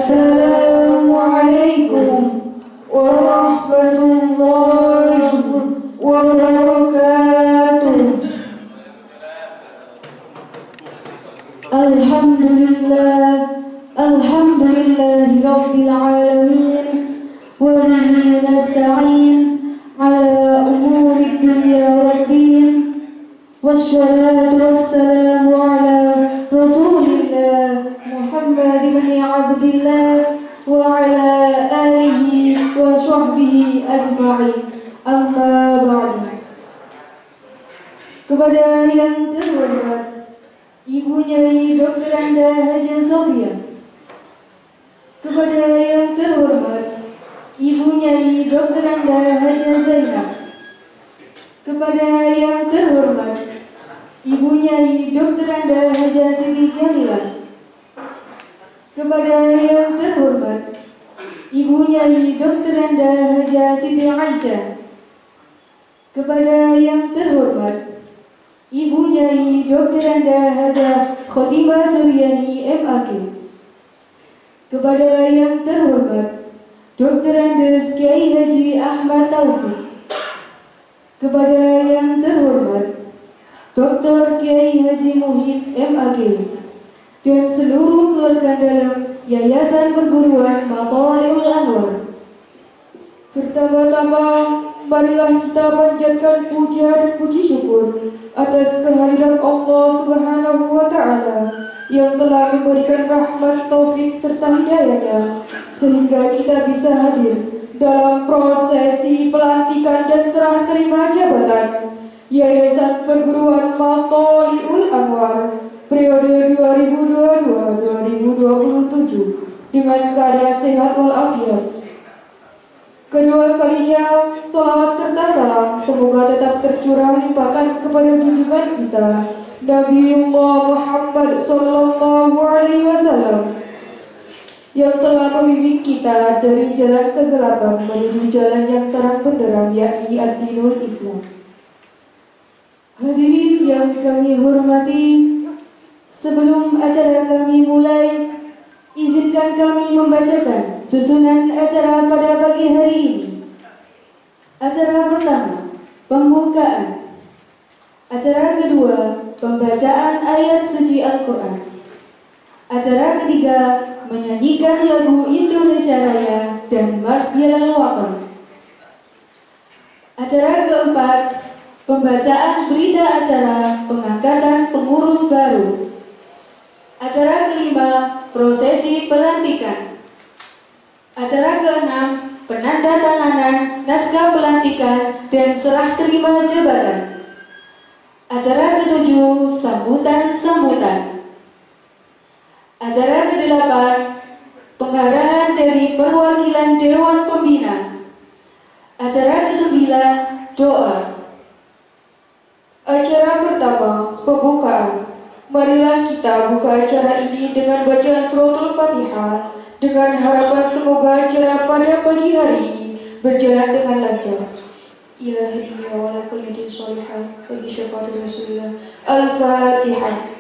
Assalamualaikum warahmatullahi wabarakatuh. Alhamdulillahi rabbil alamin wa bihi nasta'in ala umuri dunya waddin wassalatu wassalamu ala rasulillah Muhammad ibn Abdillah wa ala alihi wa sahbihi ajma'in. Amma ba'du. Kepada yang terhormat Ibu Nyai Dr. Anda Haja Sofia, kepada yang terhormat Ibu Nyai Dr. Anda Haja Zainab, kepada yang terhormat Ibu Nyai Dr. Anda Haja Siti Jamilah, kepada yang terhormat Ibu Nyai Dr. Anda Haja Siti Aisyah, kepada yang terhormat Ibu Nyai Dr. Anda Haja Khotimah Suryani MAG, kepada yang terhormat Dr. Andes Kiai Haji Ahmad Taufik, kepada yang terhormat Dr. Kiai Haji Muhid MAG, dan seluruh keluarga dalam Yayasan Perguruan Matalihul Anwar. Pertama-tama, marilah kita panjatkan puja dan puji syukur atas kehadiran Allah Subhanahu wa Ta'ala yang telah memberikan rahmat, taufik serta hidayahnya sehingga kita bisa hadir dalam prosesi pelantikan dan serah terima jabatan Yayasan Perguruan Matalihul Anwar periode 2022-2027 dengan keadaan sehat walafiat. Kedua kalinya, salawat serta salam semoga tetap tercurah limpahkan kepada junjungan kita Nabiullah Muhammad Sallallahu Alaihi Wasallam yang telah membimbing kita dari jalan kegelapan menuju jalan yang terang benderang, yakni ad-dinul Islam. Hadirin yang kami hormati, sebelum acara kami mulai, izinkan kami membacakan susunan acara pada pagi hari ini. Acara pertama, pembukaan. Acara kedua, pembacaan ayat suci Al-Quran. Acara ketiga, menyanyikan lagu Indonesia Raya dan Mars Jalal Watan. Acara keempat, pembacaan berita acara pengangkatan pengurus baru. Acara kelima, prosesi pelantikan. Acara keenam, penandatanganan naskah pelantikan dan serah terima jabatan. Acara ketujuh, sambutan-sambutan. Acara kedelapan, pengarahan dari perwakilan Dewan Pembina. Acara kesembilan, doa. Acara pertama, pembukaan. Marilah kita buka acara ini dengan bacaan suratul Fatihah dengan harapan semoga acara pada pagi hari ini berjalan dengan lancar. Ilahi dunia wa la kulli din sholihah bagi syafaat Rasulullah. Al-Fatihah.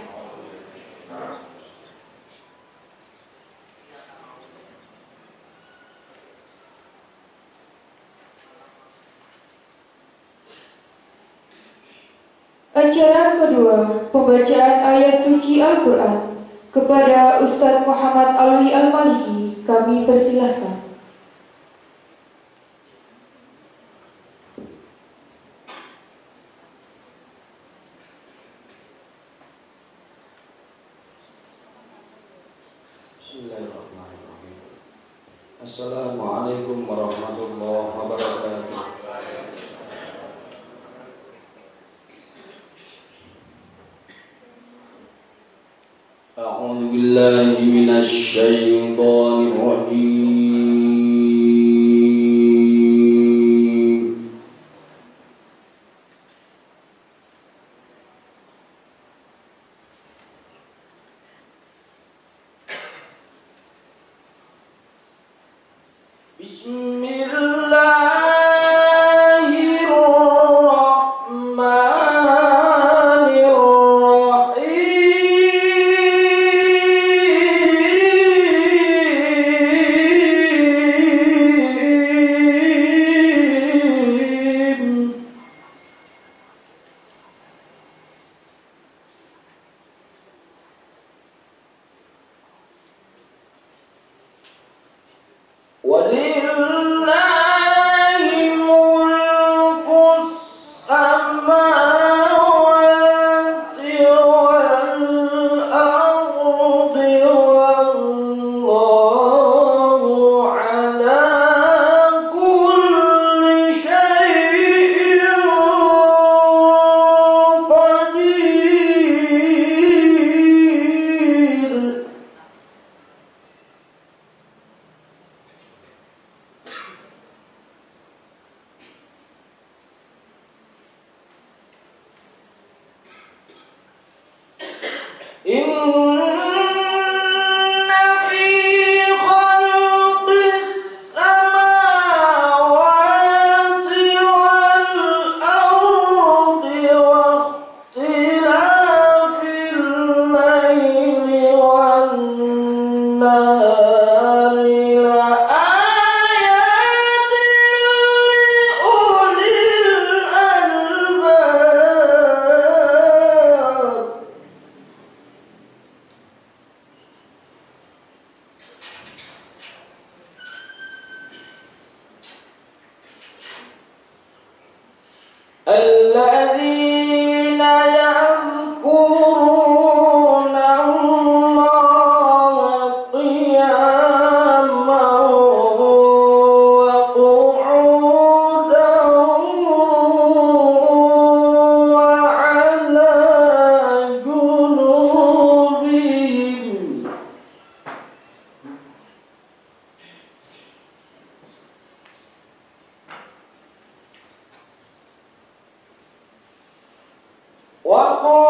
Acara kedua, pembacaan ayat suci Al-Quran. Kepada Ustadz Muhammad Alwi Al-Maliki, kami persilahkan. Bismillahirrahmanirrahim. Assalamualaikum warahmatullahi wabarakatuh. A'udzu billahi minasy syaithanir rajim. Bismillahirrahmanirrahim. الذين يذكرون الله قياما وقعودا وعلى جنوبهم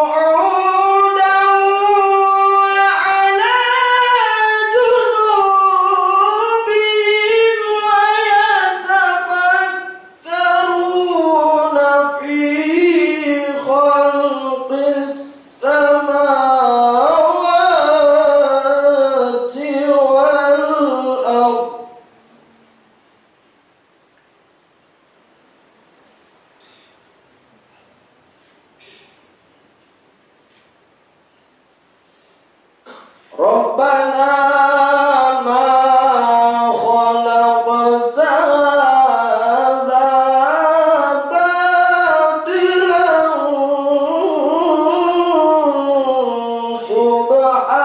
وقعودا وعلى جنوبهم ويتفكرون في خلق السماوات والأرض ربنا ما خلقت هذا باطلا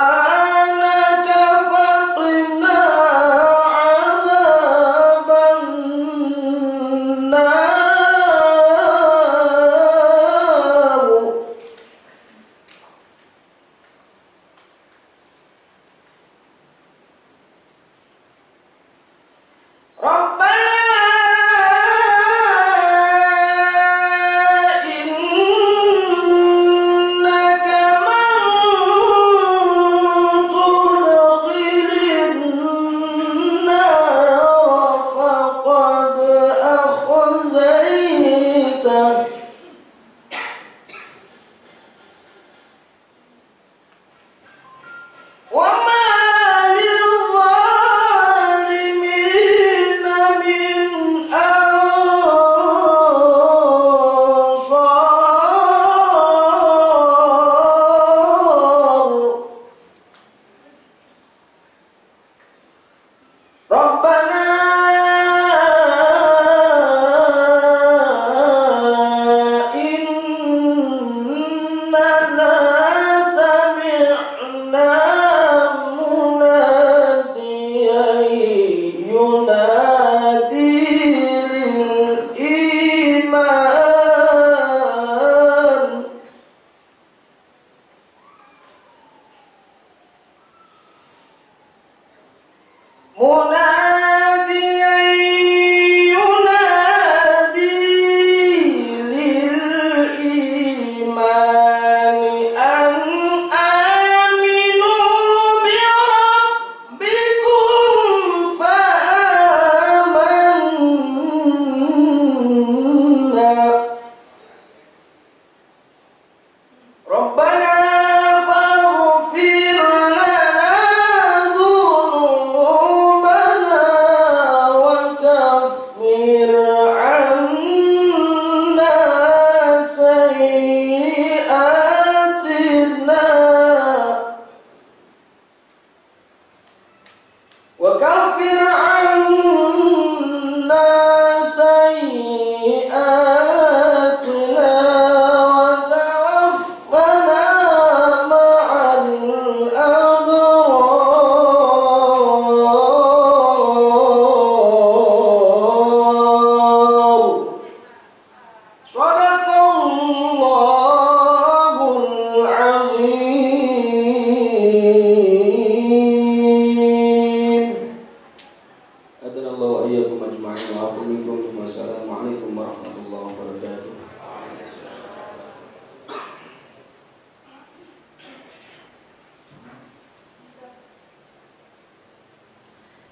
سبحانك فقنا عذاب النار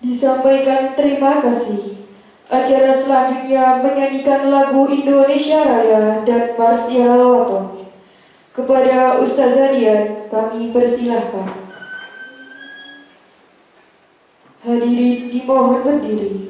disampaikan terima kasih. Acara selanjutnya menyanyikan lagu Indonesia Raya dan Marsial Waton. Kepada Ustazah Dian kami persilahkan. Hadirin dimohon berdiri.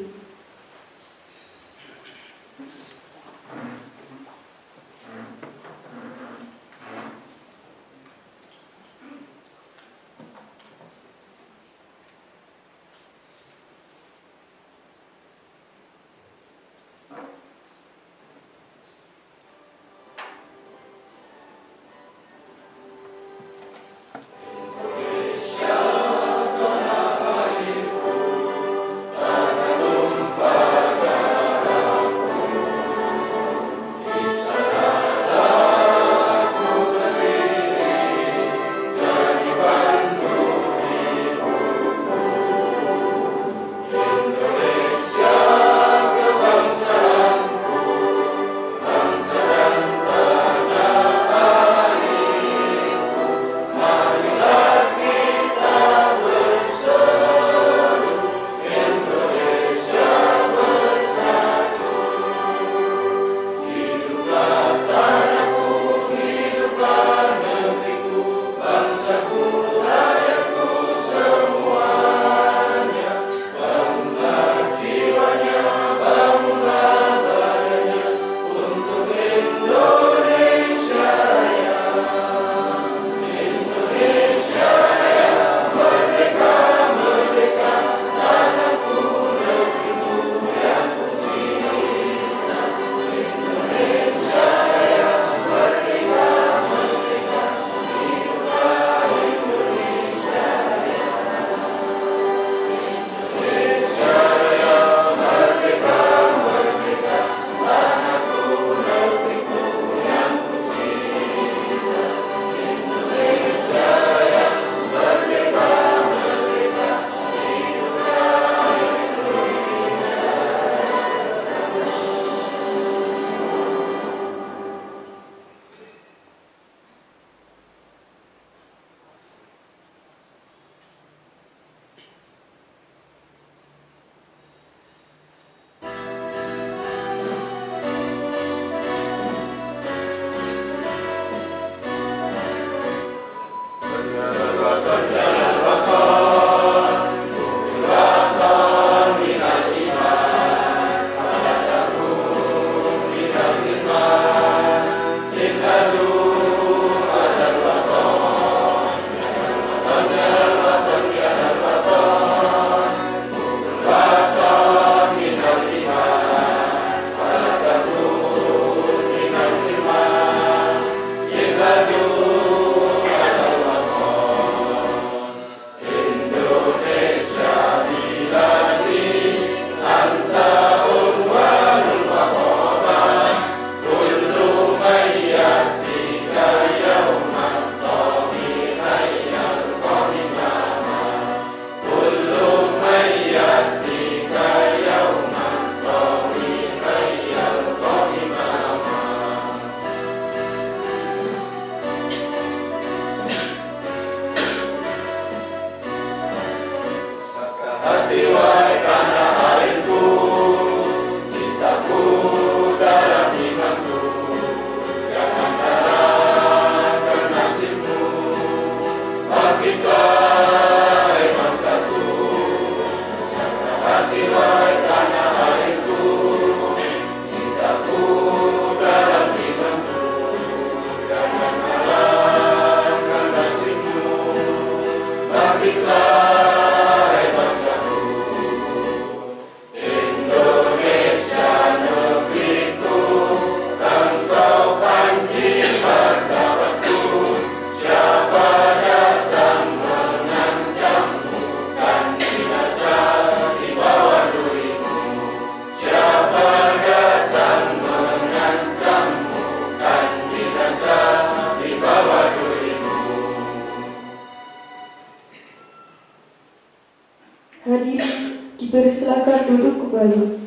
Hadirin dipersilakan duduk kembali.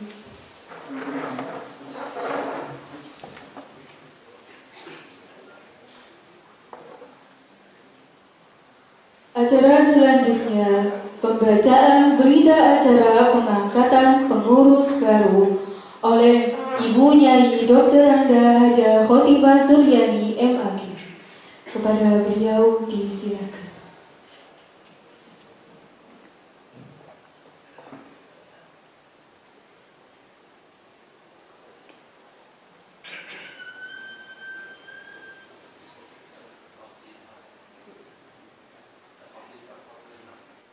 Acara selanjutnya Pembacaan berita acara pengangkatan pengurus baru oleh Ibu Nyai Dr. Anda Haja Khotibah Suryani MAG. Kepada beliau disilakan.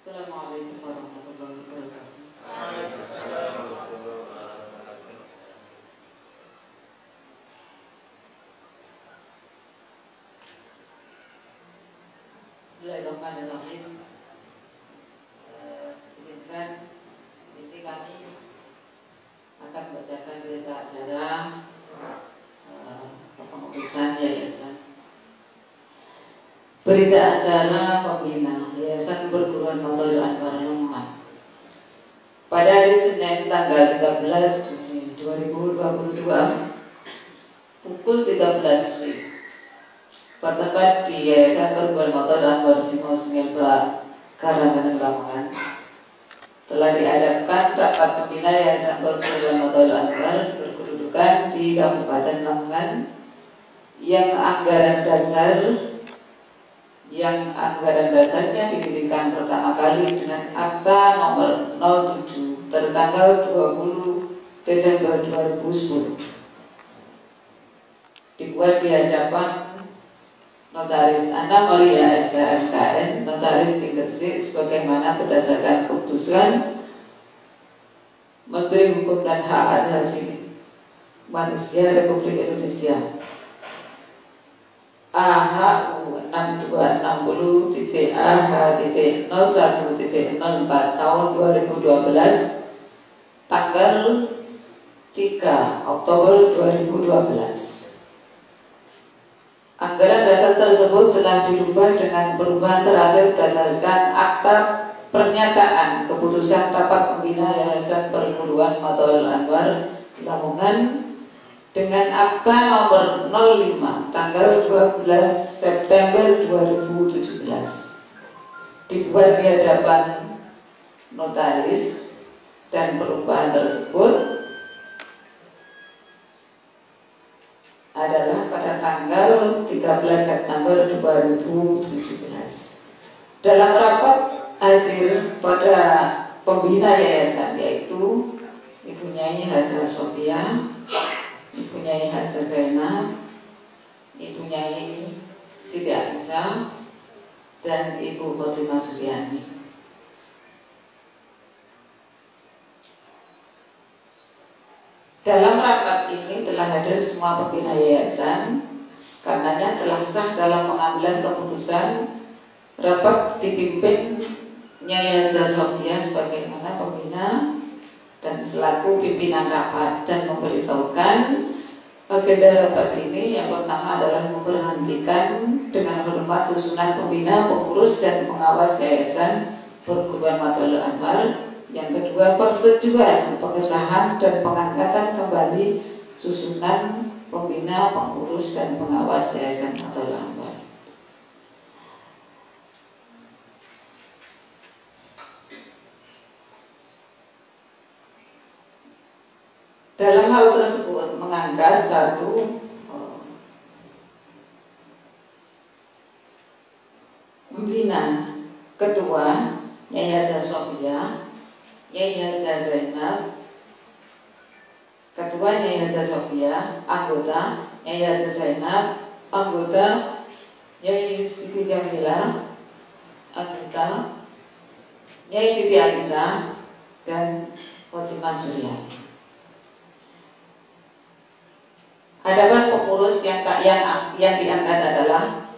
Assalamualaikum warahmatullahi wabarakatuh. Bismillahirrahmanirrahim. Izinkan inti kami akan membacakan berita acara kepengurusan yayasan. Berita acara pembina Yayasan Perguruan Maulana Anwar Lamongan pada hari Senin tanggal 13 Juni 2022 pukul 13 WIB bertempat di Yayasan Perguruan Maulana Anwar Simosngelba Karanganyar Lamongan telah diadakan rapat pembina Yayasan Perguruan Maulana Anwar berkedudukan di Kabupaten Lamongan yang anggaran dasarnya didirikan pertama kali dengan Akta Nomor 07 tertanggal 20 Desember 2010, dibuat di hadapan Notaris Anna Maria SHMKN, Notaris di Gresik, sebagaimana berdasarkan keputusan Menteri Hukum dan Hak Asasi Manusia Republik Indonesia AHU 6260.AH.01.04 tahun 2012 tanggal 3 Oktober 2012. Anggaran dasar tersebut telah dirubah dengan perubahan terakhir berdasarkan Akta Pernyataan Keputusan Rapat Pembina Yayasan Perguruan Maulana Anwar Lamongan dengan Akta Nomor 05 tanggal 12 September 2017, dibuat di hadapan notaris, dan perubahan tersebut adalah pada tanggal 13 September 2017. Dalam rapat hadir pada pembina yayasan yaitu Ibu Nyai Haja Sofia, Ibu Nyai Haja Zainab, Ibu Nyai Siti Aisyah, dan Ibu Khotimah Suryani. Dalam rapat ini telah hadir semua pembina yayasan, karenanya telah sah dalam pengambilan keputusan. Rapat dipimpin Nyai Haja Sofia sebagaimana pembina dan selaku pimpinan rapat, dan memberitahukan agenda rapat ini yang pertama adalah memberhentikan dengan hormat susunan pembina, pengurus, dan pengawas Yayasan Perguruan Maulana Anwar. Yang kedua, persetujuan pengesahan dan pengangkatan kembali susunan pembina, pengurus, dan pengawas Yayasan Maulana Anwar. Dalam hal tersebut mengangkat satu pembina ketua Nyai Haja Sofia, Nyai Haja Zainab, ketua Nyai Haja Sofia, anggota Nyai Haja Zainab, anggota Nyai Siti Jamila, anggota Nyai Siti Aisyah, dan Khotimah Suryani. Adapun pengurus yang diangkat adalah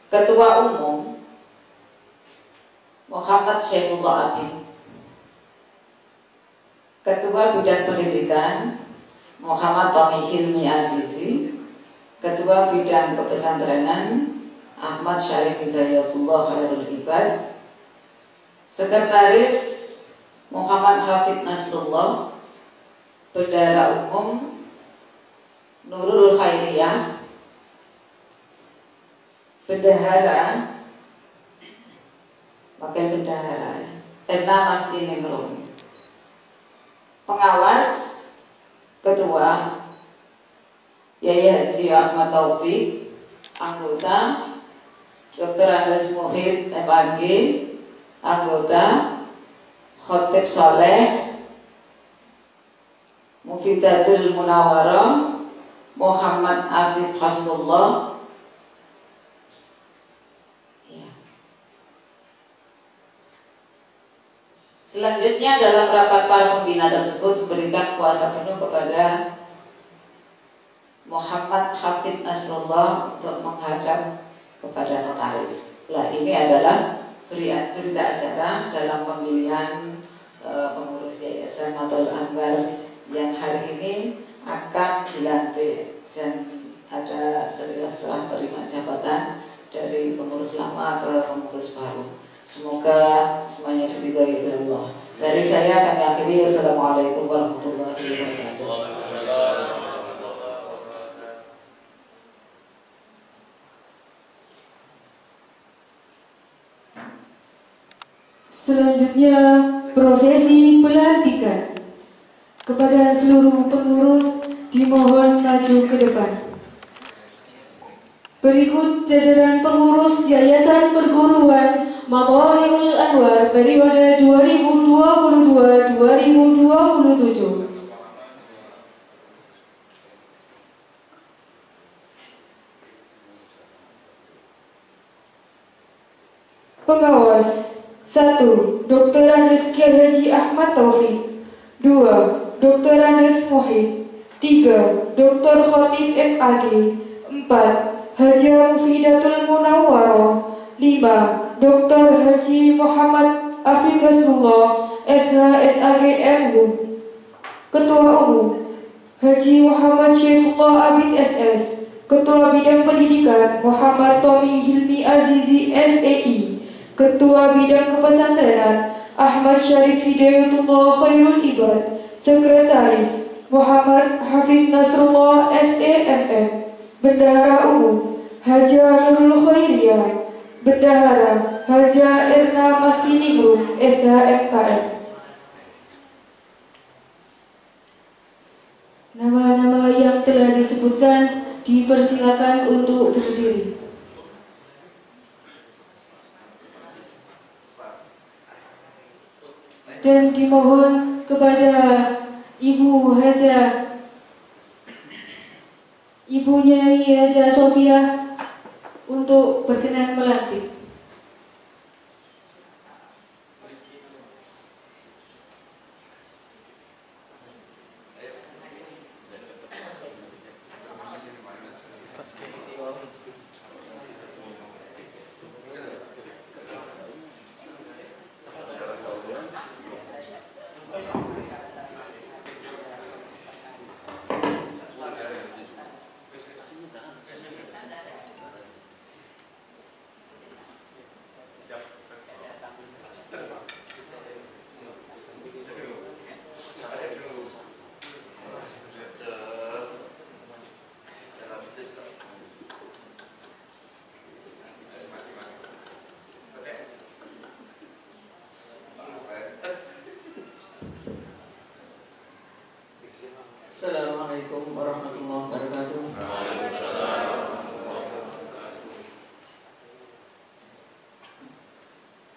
Ketua Umum Muhammad Syekhullah Abid, Ketua Bidang Pendidikan Muhammad Tommy Hilmi Azizi, Ketua Bidang Kepesantrenan Ahmad Syarif Hidayatullah Khairul Ibad, Sekretaris Muhammad Hafid Nasrullah, Bendahara Umum Nurul Khairiyah, Bendahara Wakil Bendahara Irna Mastiningrum. Pengawas Ketua Yai Haji Ahmad Taufik. Anggota Dr. Andes Muhid MAG. Anggota Khotib Soleh Mufidatul Munawwarah Muhammad Afif Hasbullah. Selanjutnya dalam rapat para pembina tersebut memberikan kuasa penuh kepada Muhammad Hafid Nasrullah untuk menghadap kepada notaris. Nah, ini adalah berita acara dalam pemilihan pengurus Yayasan Matul Anwar yang hari ini akan dilantik, dan ada serah terima jabatan dari pengurus lama ke pengurus baru. Semoga semuanya diridhai oleh Allah. Dari saya kami akhiri. Assalamualaikum warahmatullahi wabarakatuh. Selanjutnya prosesi pelantikan. Kepada seluruh pengurus dimohon maju ke depan. Berikut jajaran pengurus Yayasan Perguruan Matla'ul Anwar periode 2022-2027. Pengawas 1. Dr. Andes Kiai Haji Ahmad Taufik. 2. Dr. Andes Muhid. 3. Dr. Khotib MAG. 4. Haja Mufidatul Munawwarah. 5. Dr. Haji Muhammad Afif Hasbullah SH SAG MU. Ketua Umum Haji Muhammad Syaifullah Abid SS. Ketua Bidang Pendidikan Muhammad Tommy Hilmi Azizi SEI. Ketua Bidang Kepesantrenan Ahmad Syarif Hidayatullah Khairul Ibad. Sekretaris Muhammad Hafid Nasrullah SEMM. Bendahara Umum Haja Nurul Khairiyah. Bendahara Haja Irna Mastiningrum SHMKM. Nama-nama yang telah disebutkan dipersilakan untuk berdiri. Dan dimohon kepada Ibu Haja, Ibunya Haja Sofia untuk berkenan melantik. Assalamualaikum warahmatullahi wabarakatuh.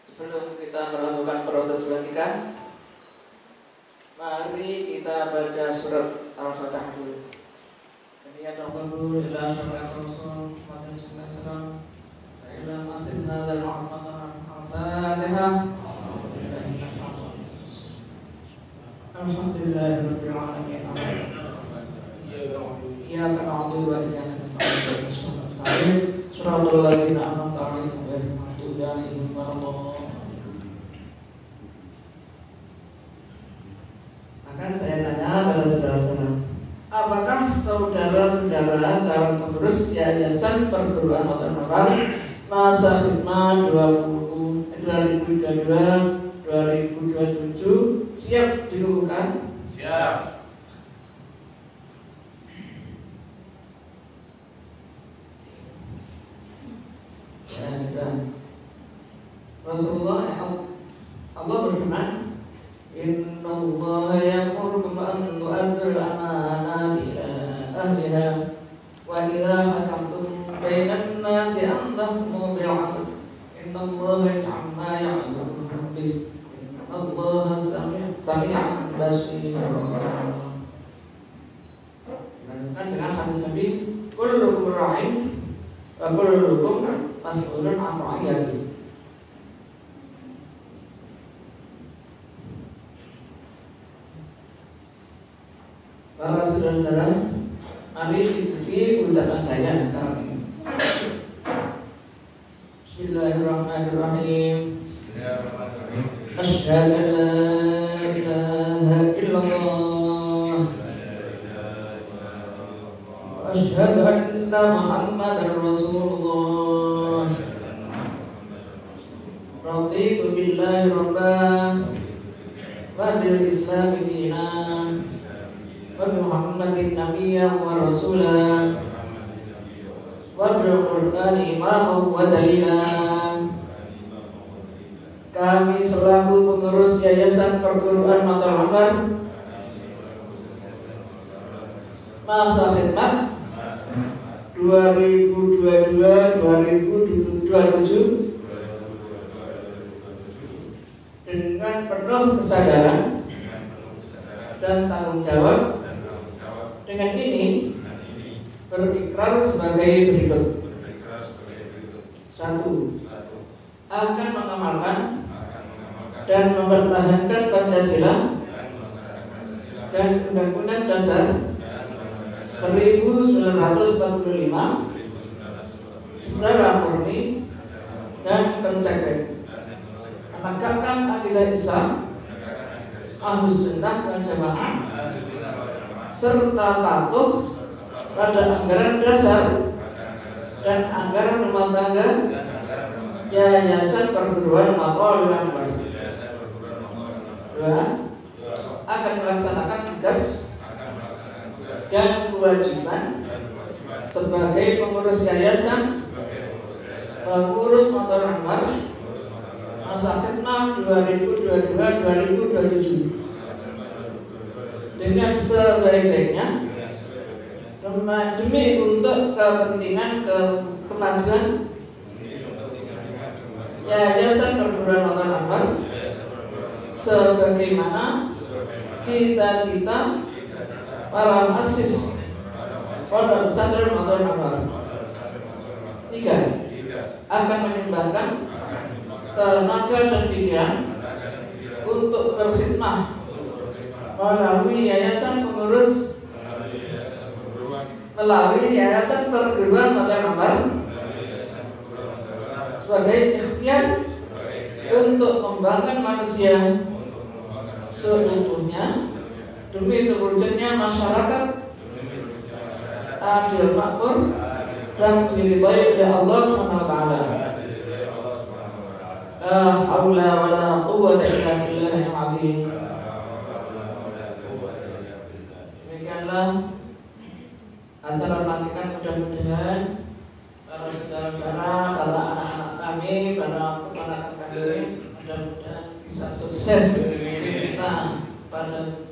Sebelum kita melakukan proses pelantikan, mari kita baca surat Al-Fatihah dulu. Alhamdulillahirabbil alamin. Iyyaka na'budu wa iyyaka nasta'in. Shiratal ladzina an'amta 'alaihim ghairil maghdubi 'alaihim waladdallin. Akan saya tanya pada saudara-saudara, apakah saudara-saudara calon pengurus Yayasan Perguruan Matla'ul Anwar masa khidmat 2022-2027 siap dikukuhkan? Siap. Ya, sudah. Rasulullah Allah berfirman, Innallaha ya'murukum an tu'addul amanati ila ahliha wa idza hakamtum bainan nasi an tahkumu bil 'adl. Innallaha ya'lamu ya'lamu bih. Innallaha sami'un basir. Lanjutkan dengan hadis Nabi, kullukum ra'in wa kullukum mas'ulun 'an ra'iyatihi. Para saudara-saudara, mari ikuti ucapan saya sekarang ini. Bismillahirrahmanirrahim. Asyhadu an la ilaha illallah wa asyhadu anna Muhammadar Rasulullah. Raditu billahi rabban wa bil Islami dinan wa bi Muhammadin nabiyyan wa rasulan wa bil Qur'ani imaman wa dalilan. Kami selaku pengurus Yayasan Perguruan Matul Anwar masa khidmat 2022-2027 dengan penuh kesadaran dan tanggung jawab. Dengan ini berikrar sebagai berikut. 1. Akan mengamalkan dan mempertahankan Pancasila dan Undang-Undang Dasar 1945 secara murni dan konsekuen, menegakkan akidah Islam, Ahlus Sunnah wal Jamaah, serta patuh pada anggaran dasar dan anggaran rumah tangga Yayasan Perguruan Matul Anwar. 2. Akan melaksanakan tugas dan kewajiban sebagai pengurus yayasan Pengurus Matul Anwar masa khidmat 2022-2027 dengan sebaik-baiknya demi untuk kepentingan kemajuan Yayasan Perguruan Matul Anwar sebagaimana cita-cita para muassis Pondok Pesantren Matul Anwar. 3. Akan menyumbangkan tenaga dan pikiran untuk berkhidmah melalui Yayasan Perguruan Matul Anwar sebagai ikhtiar untuk membangun manusia seutuhnya demi terwujudnya masyarakat adil makmur dan diridhai oleh Allah Subhanahu wa taala. La haula wala quwwata illa billahil azim. Demikianlah acara pelantikan, mudah-mudahan para saudara-saudara, para anak-anak kami, para keponakan kami, mudah-mudahan bisa sukses kita pada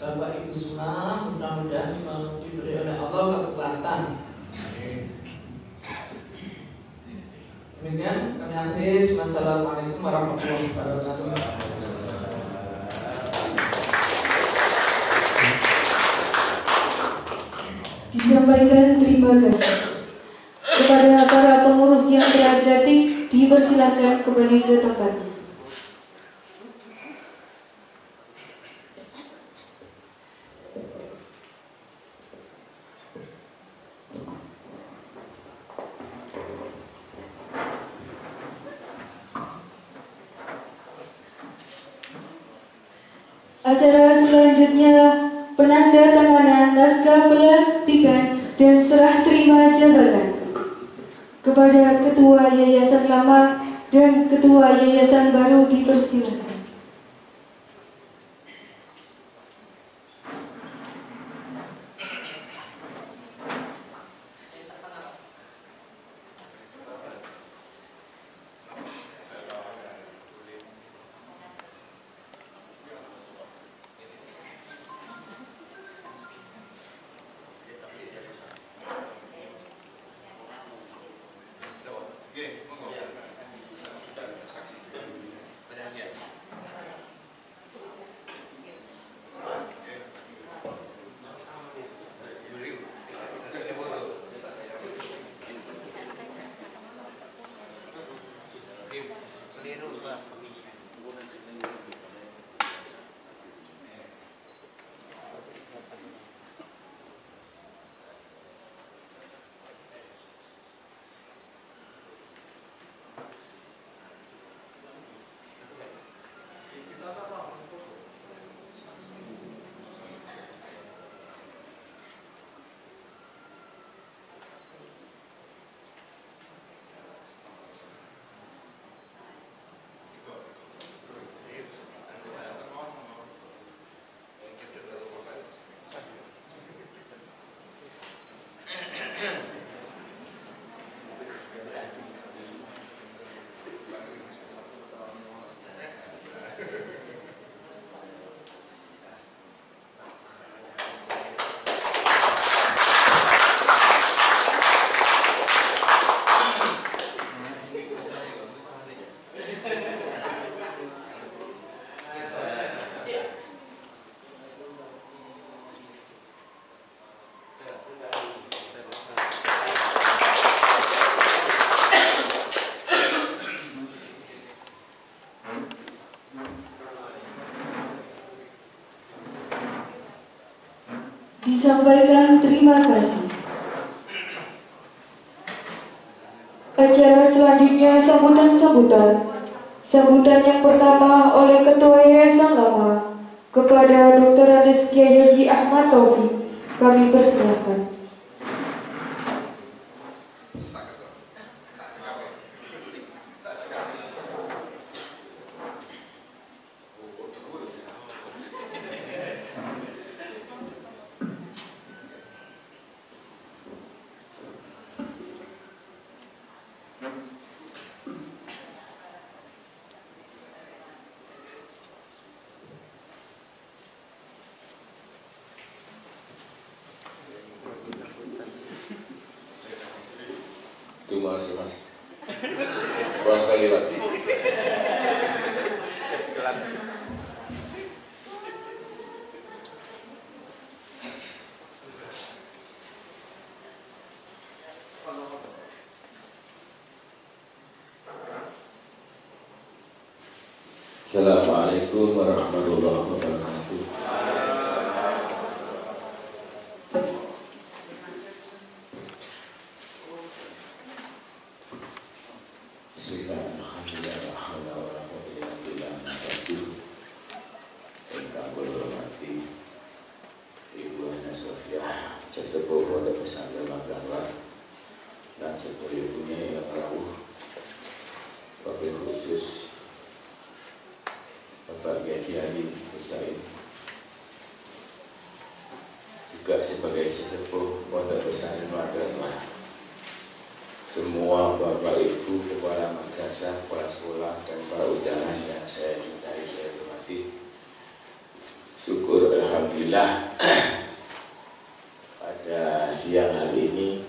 Bapak Ibu semua, mudah-mudahan diberi oleh Allah kekuatan. Demikian kami akhiri. Wassalamualaikum warahmatullahi wabarakatuh. Disampaikan terima kasih kepada para pengurus yang telah dilantik, dipersilakan kembali ke tempatnya. Acara selanjutnya penandatanganan naskah pelantikan dan serah terima jabatan kepada Ketua Yayasan Lama dan Ketua Yayasan Baru dipersilakan. Disampaikan terima kasih. Acara selanjutnya sambutan-sambutan. Sambutan yang pertama oleh Ketua Yayasan Lama kepada Dr. Andes Kiai Haji Ahmad Taufik. Kami persilahkan. Terima kasih mas. Sekolah sekali mas. Assalamualaikum warahmatullahi wabarakatuh. Sesepuh pada pesantren Maganwar dan sepupunya yang rawuh, wabil khusus Bapak Gaji Ali Husain, juga sebagai sesepuh pada pesantren Maganwar, semua bapak ibu kepala madrasah, kepala sekolah dan para undangan yang saya cintai, saya hormati. Syukur alhamdulillah pada siang hari ini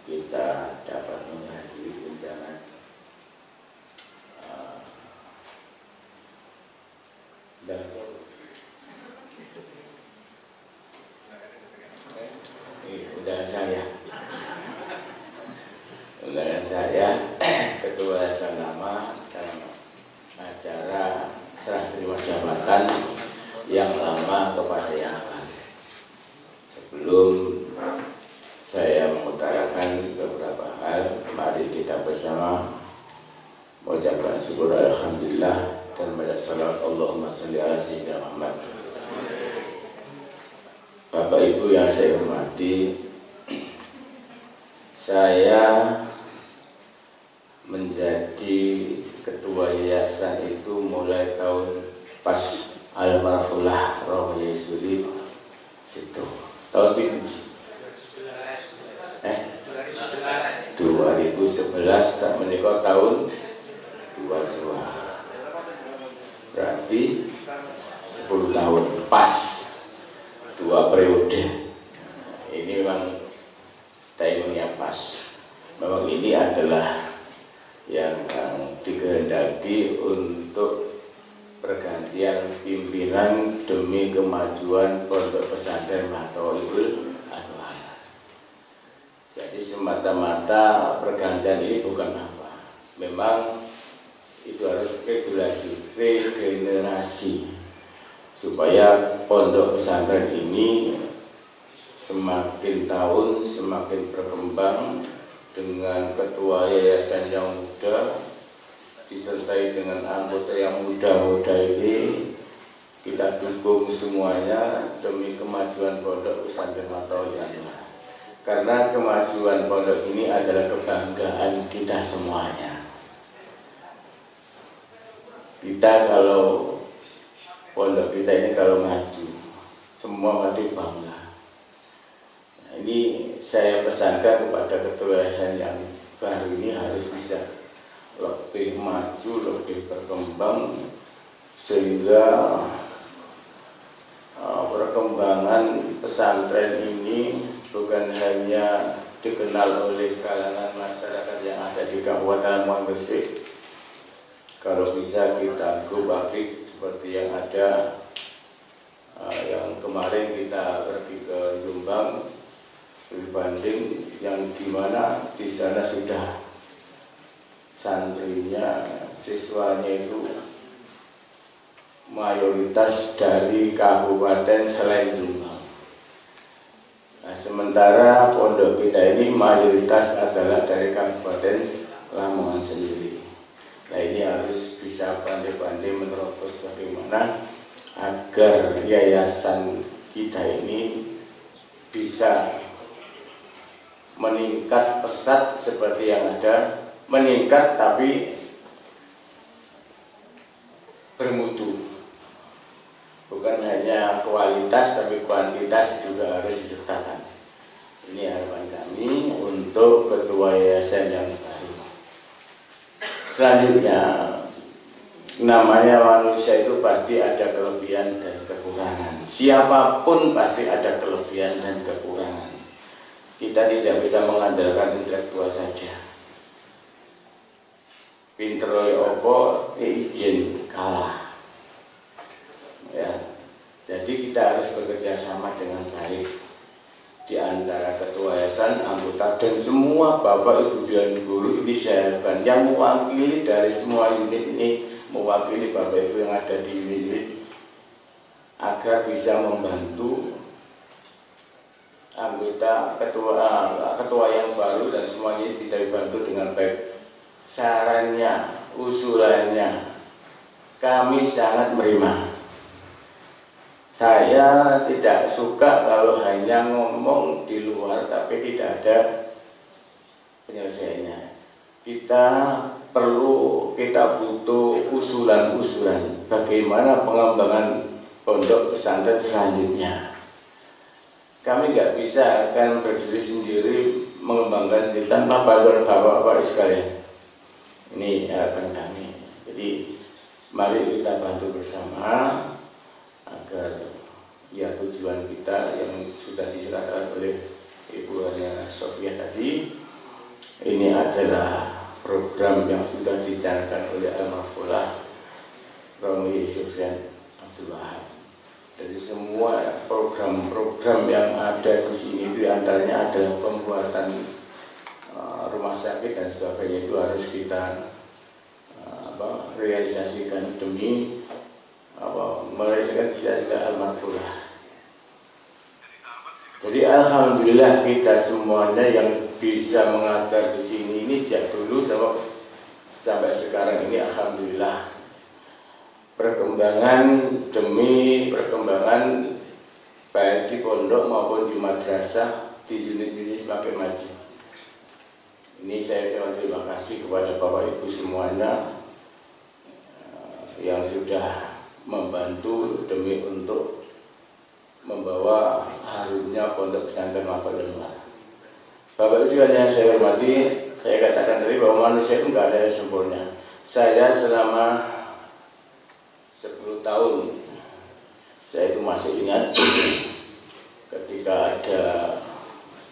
kita dapat menghadiri undangan undangan saya Ketua Sanama dalam acara serah terima jabatan yang lama kepada yang baru. Sebelum saya mengutarakan beberapa hal, mari kita bersama mengucapkan syukur alhamdulillah dan baca salawat Allahumma sholli ala sayyidina Muhammad. Bapak Ibu yang saya hormati, saya menjadi ketua yayasan itu mulai tahun pas almarhumah Roh Yesuli situ tahun ini 2011 tak menikah tahun 22, berarti 10 tahun pas 2 periode. Ini memang timing yang pas. Memang ini adalah yang dikehendaki untuk pergantian pimpinan demi kemajuan Pondok Pesantren Mahtawibul Anwar. Jadi semata-mata pergantian ini bukan apa. Memang itu harus regenerasi supaya pondok pesantren ini semakin tahun semakin berkembang dengan ketua yayasan yang muda disertai dengan anggota yang muda-muda ini. Kita dukung semuanya demi kemajuan pondok pesantren Matoyanlah. Karena kemajuan pondok ini adalah kebanggaan kita semuanya. Kita kalau pondok kita ini kalau maju, semua mati bangga. Nah, ini saya pesankan kepada ketua yayasan yang baru ini harus bisa lebih maju, lebih berkembang sehingga perkembangan pesantren ini bukan hanya dikenal oleh kalangan masyarakat yang ada di Kabupaten Lamongan Gresik. Kalau bisa kita go public seperti yang ada yang kemarin kita pergi ke Jombang, berbanding yang dimana di sana sudah santrinya, siswanya itu mayoritas dari kabupaten selain Jombang. Nah, sementara pondok kita ini mayoritas adalah dari kabupaten Lamongan sendiri. Nah, ini harus bisa pandai-pandai menerobos bagaimana agar yayasan kita ini bisa meningkat pesat seperti yang ada, meningkat tapi bermutu. Bukan hanya kualitas tapi kuantitas juga harus disertakan. Ini harapan kami untuk ketua yayasan yang baru. Selanjutnya, namanya manusia itu pasti ada kelebihan dan kekurangan. Siapapun pasti ada kelebihan dan kekurangan. Kita tidak bisa mengandalkan intelektual saja. Pinter oleh opo, izin kalah. Ya, jadi kita harus bekerja sama dengan baik di antara ketua yayasan, anggota dan semua bapak ibu dan guru. Ini saya harapkan yang mewakili dari semua unit ini, mewakili bapak ibu yang ada di unit agar bisa membantu anggota ketua yang baru dan semuanya kita dibantu dengan baik. Sarannya, usulannya kami sangat menerima. Saya tidak suka kalau hanya ngomong di luar tapi tidak ada penyelesaiannya. Kita butuh usulan-usulan bagaimana pengembangan pondok pesantren selanjutnya. Kami nggak bisa akan berdiri sendiri mengembangkan sendiri tanpa bantuan bapak-bapak sekalian. Ini harapan kami. Jadi mari kita bantu bersama agar ya tujuan kita yang sudah diserahkan oleh Ibu Hania Sofia tadi, ini adalah program yang sudah dicanangkan oleh Al-Marfulah Romi Sufyan Abdul Wahab. Jadi semua program-program yang ada di sini itu antaranya adalah pembuatan rumah sakit dan sebagainya, itu harus kita realisasikan demi merealisasikan kita Al-Marfulah. Jadi alhamdulillah kita semuanya yang bisa mengajar di sini ini sejak dulu sampai sekarang ini alhamdulillah perkembangan demi perkembangan baik di pondok maupun di madrasah di unit-unit semakin maju. Ini saya terima kasih kepada Bapak Ibu semuanya yang sudah membantu demi untuk membawa harumnya pondok pesantren Matoyanlah. Bapak Ibu yang saya hormati, saya katakan tadi bahwa manusia itu tidak ada yang sempurna. Saya selama 10 tahun saya itu masih ingat ketika ada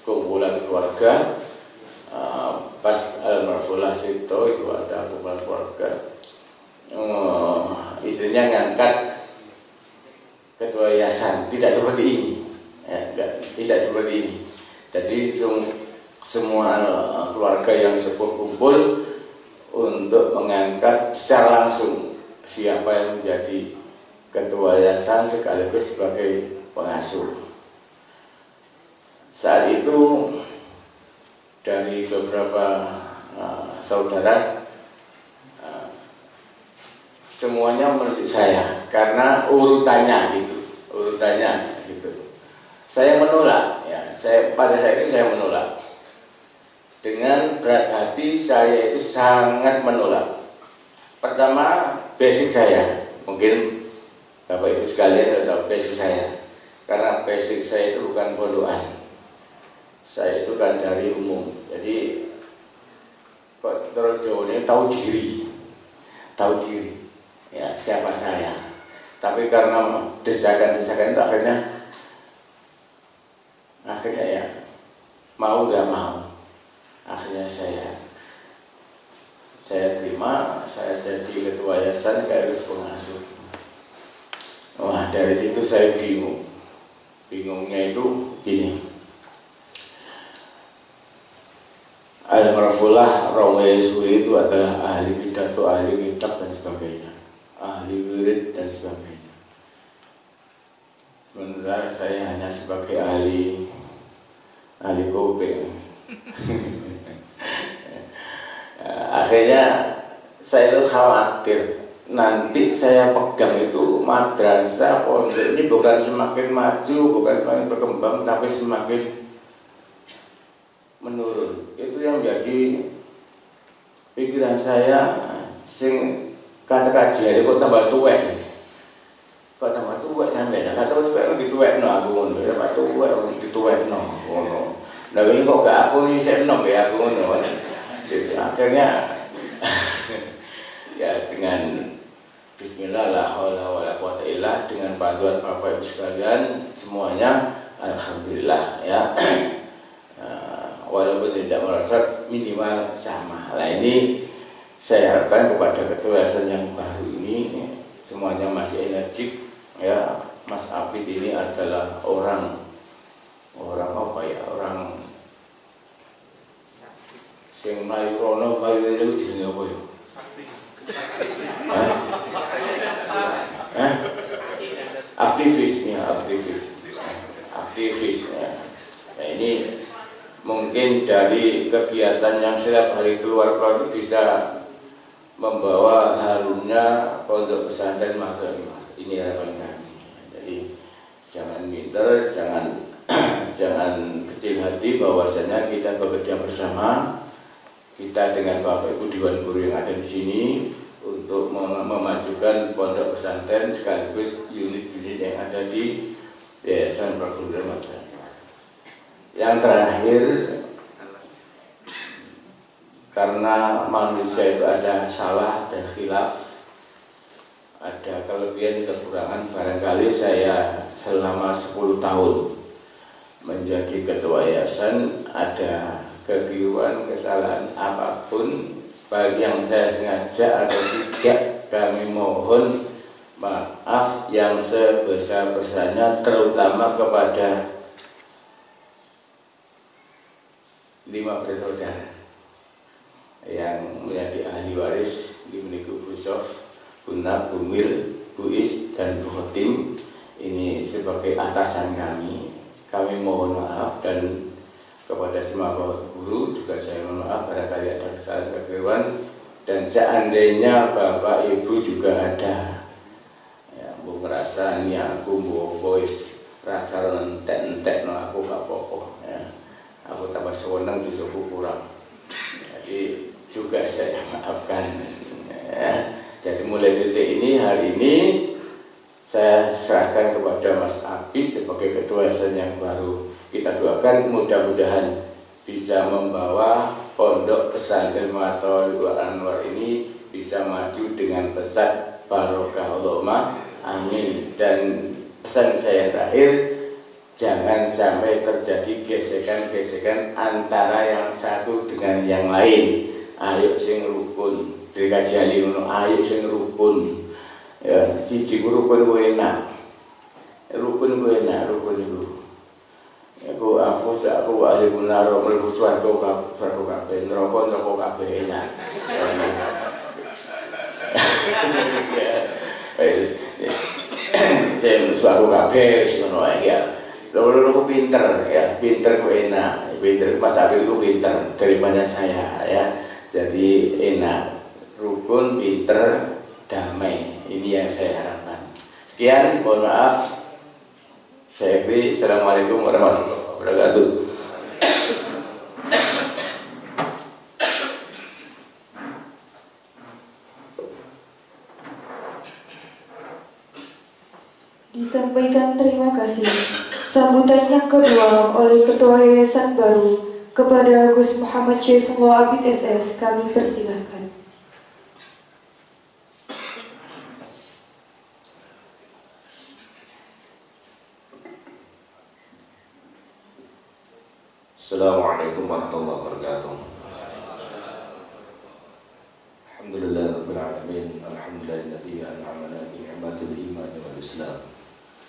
kumpulan keluarga pas Al-Marfulah Sito itu ada kumpulan keluarga, istrinya ngangkat ketua yayasan, tidak seperti ini ya, tidak seperti ini. Jadi semua keluarga yang sepuh kumpul untuk mengangkat secara langsung siapa yang menjadi ketua yayasan sekaligus sebagai pengasuh. Saat itu dari beberapa saudara semuanya menurut saya karena urutannya gitu. Saya menolak ya, pada saat itu saya menolak. Dengan berat hati saya itu sangat menolak. Pertama, basic saya, mungkin Bapak Ibu sekalian tahu basic saya. Karena basic saya itu bukan pondokan. Saya itu kan dari umum. Jadi kok terus Jawa ini tahu diri. Ya, siapa saya. Tapi karena desakan-desakan itu akhirnya ya mau gak mau, akhirnya saya terima, saya jadi ketua yayasan sekaligus pengasuh. Wah, dari situ saya bingungnya itu gini. Al-Marfulah Romai Suri itu adalah ahli pidato, ahli kitab dan sebagainya, ahli wirid dan sebagainya. Sementara saya hanya sebagai ahli kopi. Akhirnya saya itu khawatir nanti saya pegang itu madrasah pondok ini bukan semakin maju, bukan semakin berkembang, tapi semakin menurun. Itu yang menjadi pikiran saya. Sing kata kajian kok tambah tuwek sampai lah kata supaya dituwekno aku ngono ya Pak dituwekno ngono. Lah ini kok gak aku ini saya enom ya aku ngono. Jadi akhirnya ya dengan bismillah la haula wala quwata illa dengan bantuan Bapak Ibu sekalian semuanya alhamdulillah ya. Walaupun tidak merasa minimal sama. Nah ini saya harapkan kepada ketua yayasan yang baru ini semuanya masih energik ya. Mas Abid ini adalah orang apa ya, orang sing mlayu rono mlayu itu jenenge apa ya? Aktivis ya. Nah ini mungkin dari kegiatan yang setiap hari keluar itu bisa membawa harumnya pondok pesantren Magelang. Ini harapan kami. Jadi jangan minder, jangan kecil hati bahwasanya kita bekerja bersama. Kita dengan Bapak Ibu Dewan Guru yang ada di sini untuk memajukan pondok pesantren sekaligus unit-unit yang ada di Yayasan Perguruan Magelang. Yang terakhir, karena manusia itu ada salah dan khilaf, ada kelebihan kekurangan. Barangkali saya selama 10 tahun menjadi ketua yayasan ada kekeliruan, kesalahan apapun, baik yang saya sengaja atau tidak, kami mohon maaf yang sebesar-besarnya, terutama kepada 5 bersaudara yang menjadi ahli waris di Meniku Busof, Bunda, Bumil, Buis, dan Bu Khotim. Ini sebagai atasan kami mohon maaf, dan kepada semua Bapak Guru juga saya mohon maaf barangkali ada kesalahan kekeliruan, dan seandainya Bapak Ibu juga ada ya, Bu merasa ini aku Bu Bois rasa entek no aku gak apa-apa ya. Aku tambah sewenang di suku kurang, jadi juga saya maafkan ya. Jadi mulai detik ini, hari ini saya serahkan kepada Mas Abid sebagai ketua yayasan yang baru. Kita doakan mudah-mudahan bisa membawa pondok pesantren Matlabul Anwar ini bisa maju dengan pesat barokah Allahumma amin. Dan pesan saya terakhir, jangan sampai terjadi gesekan-gesekan antara yang satu dengan yang lain. Ayo sing rukun, dari kajian ini ayo sing rukun. Ya, siji rukun ku enak. Rukun ku enak, rukun itu. Aku ahli benar, mlebu swarga kabeh, neraka kabeh enak. Saya suatu kabeh ngono ya. Loro pinter ya, pinter kok enak. Pinter Mas Abid itu pinter daripada saya ya. Jadi enak, rukun, pinter, damai. Ini yang saya harapkan. Sekian, mohon maaf. Saya Fri, Assalamualaikum warahmatullahi wabarakatuh. Disampaikan terima kasih. Sambutan yang kedua oleh Ketua Yayasan baru kepada Gus Muhammad Syaifullah Abid SS, kami persilahkan. Assalamualaikum warahmatullahi wabarakatuh. Alhamdulillah rabbil alamin. Alhamdulillahilladzi an'amana bi ni'matil iman wal islam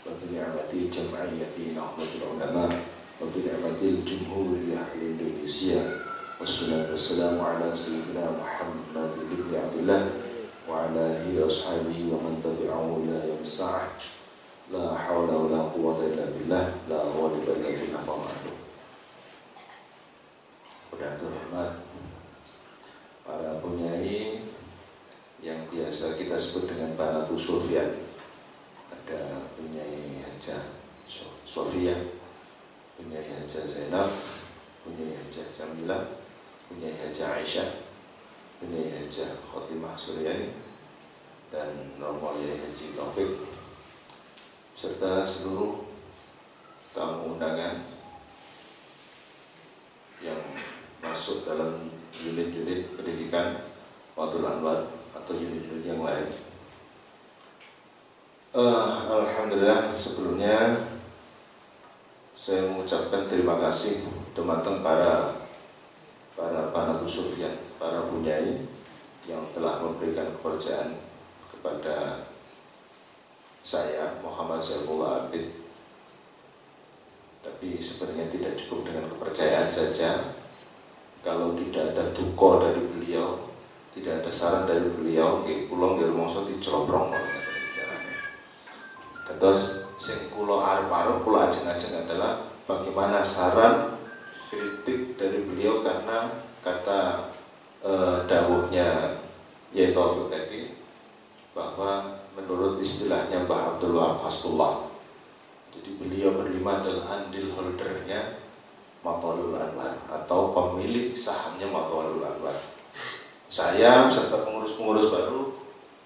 wa bi ni'mati jam'iyyati nahmatul ulama wa bi ni'matil jumhuriyah Indonesia. Wassalatu wassalamu ala sayyidina Muhammad ibn Abdullah wa ala alihi wa ashabihi wa man tabi'ahu ila yaumis sa'ah. La haula wa la quwwata illa billah. La ghaliba illa billah. Beratur rahmat para punyai yang biasa kita sebut dengan Banatus Sofyan. Ada punyai Haja Sofia, punyai Haja Zainab, punyai Haja Jamila, punyai Haja Aisyah, punyai Haja Khotimah Suryani, dan Romo Yai Haji Taufik, serta seluruh tamu undangan yang masuk dalam unit-unit pendidikan Wadul Anwar atau unit-unit yang lain. Alhamdulillah, sebelumnya saya mengucapkan terima kasih teman-teman para Banatus Sofyan, para punyai yang telah memberikan kepercayaan kepada saya Muhammad Syaifullah Abid. Tapi sebenarnya tidak cukup dengan kepercayaan saja. Kalau tidak ada duka dari beliau, tidak ada saran dari beliau, pulang dari mongso dicobrong caranya. Terus sing kula arep-arep kula ajeng-ajeng adalah bagaimana saran kritik dari beliau, karena kata dawuhnya Yai Taufik tadi bahwa menurut istilahnya Mbah Abdul Wahab Hasbullah, jadi beliau berlima adalah andil holdernya Mathalul Anwar atau pemilik sahamnya Mathalul Anwar. Saya serta pengurus-pengurus baru,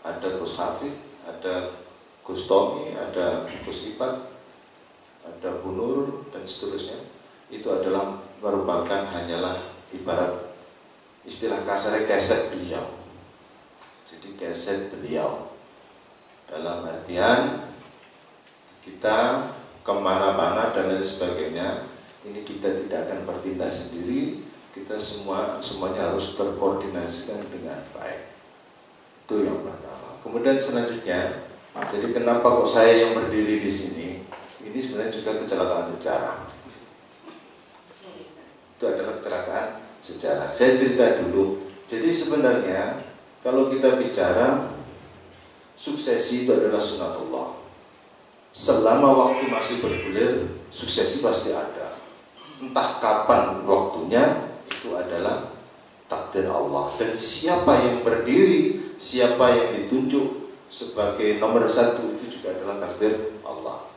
ada Gus Hafid, ada Gus Tommy, ada Gus Ipat, ada Bu Nur, dan seterusnya. Itu adalah merupakan hanyalah ibarat istilah kasarnya keset beliau. Jadi keset beliau dalam artian kita kemana-mana dan lain sebagainya, ini kita tidak akan bertindak sendiri, kita semuanya harus terkoordinasikan dengan baik. Itu yang pertama. Kemudian selanjutnya, jadi kenapa kok saya yang berdiri di sini? Ini sebenarnya juga kecelakaan sejarah. Itu adalah kecelakaan sejarah. Saya cerita dulu. Jadi sebenarnya kalau kita bicara suksesi itu adalah sunatullah. Selama waktu masih bergulir, suksesi pasti ada. Entah kapan waktunya, itu adalah takdir Allah. Dan siapa yang berdiri, siapa yang ditunjuk sebagai nomor satu, itu juga adalah takdir Allah.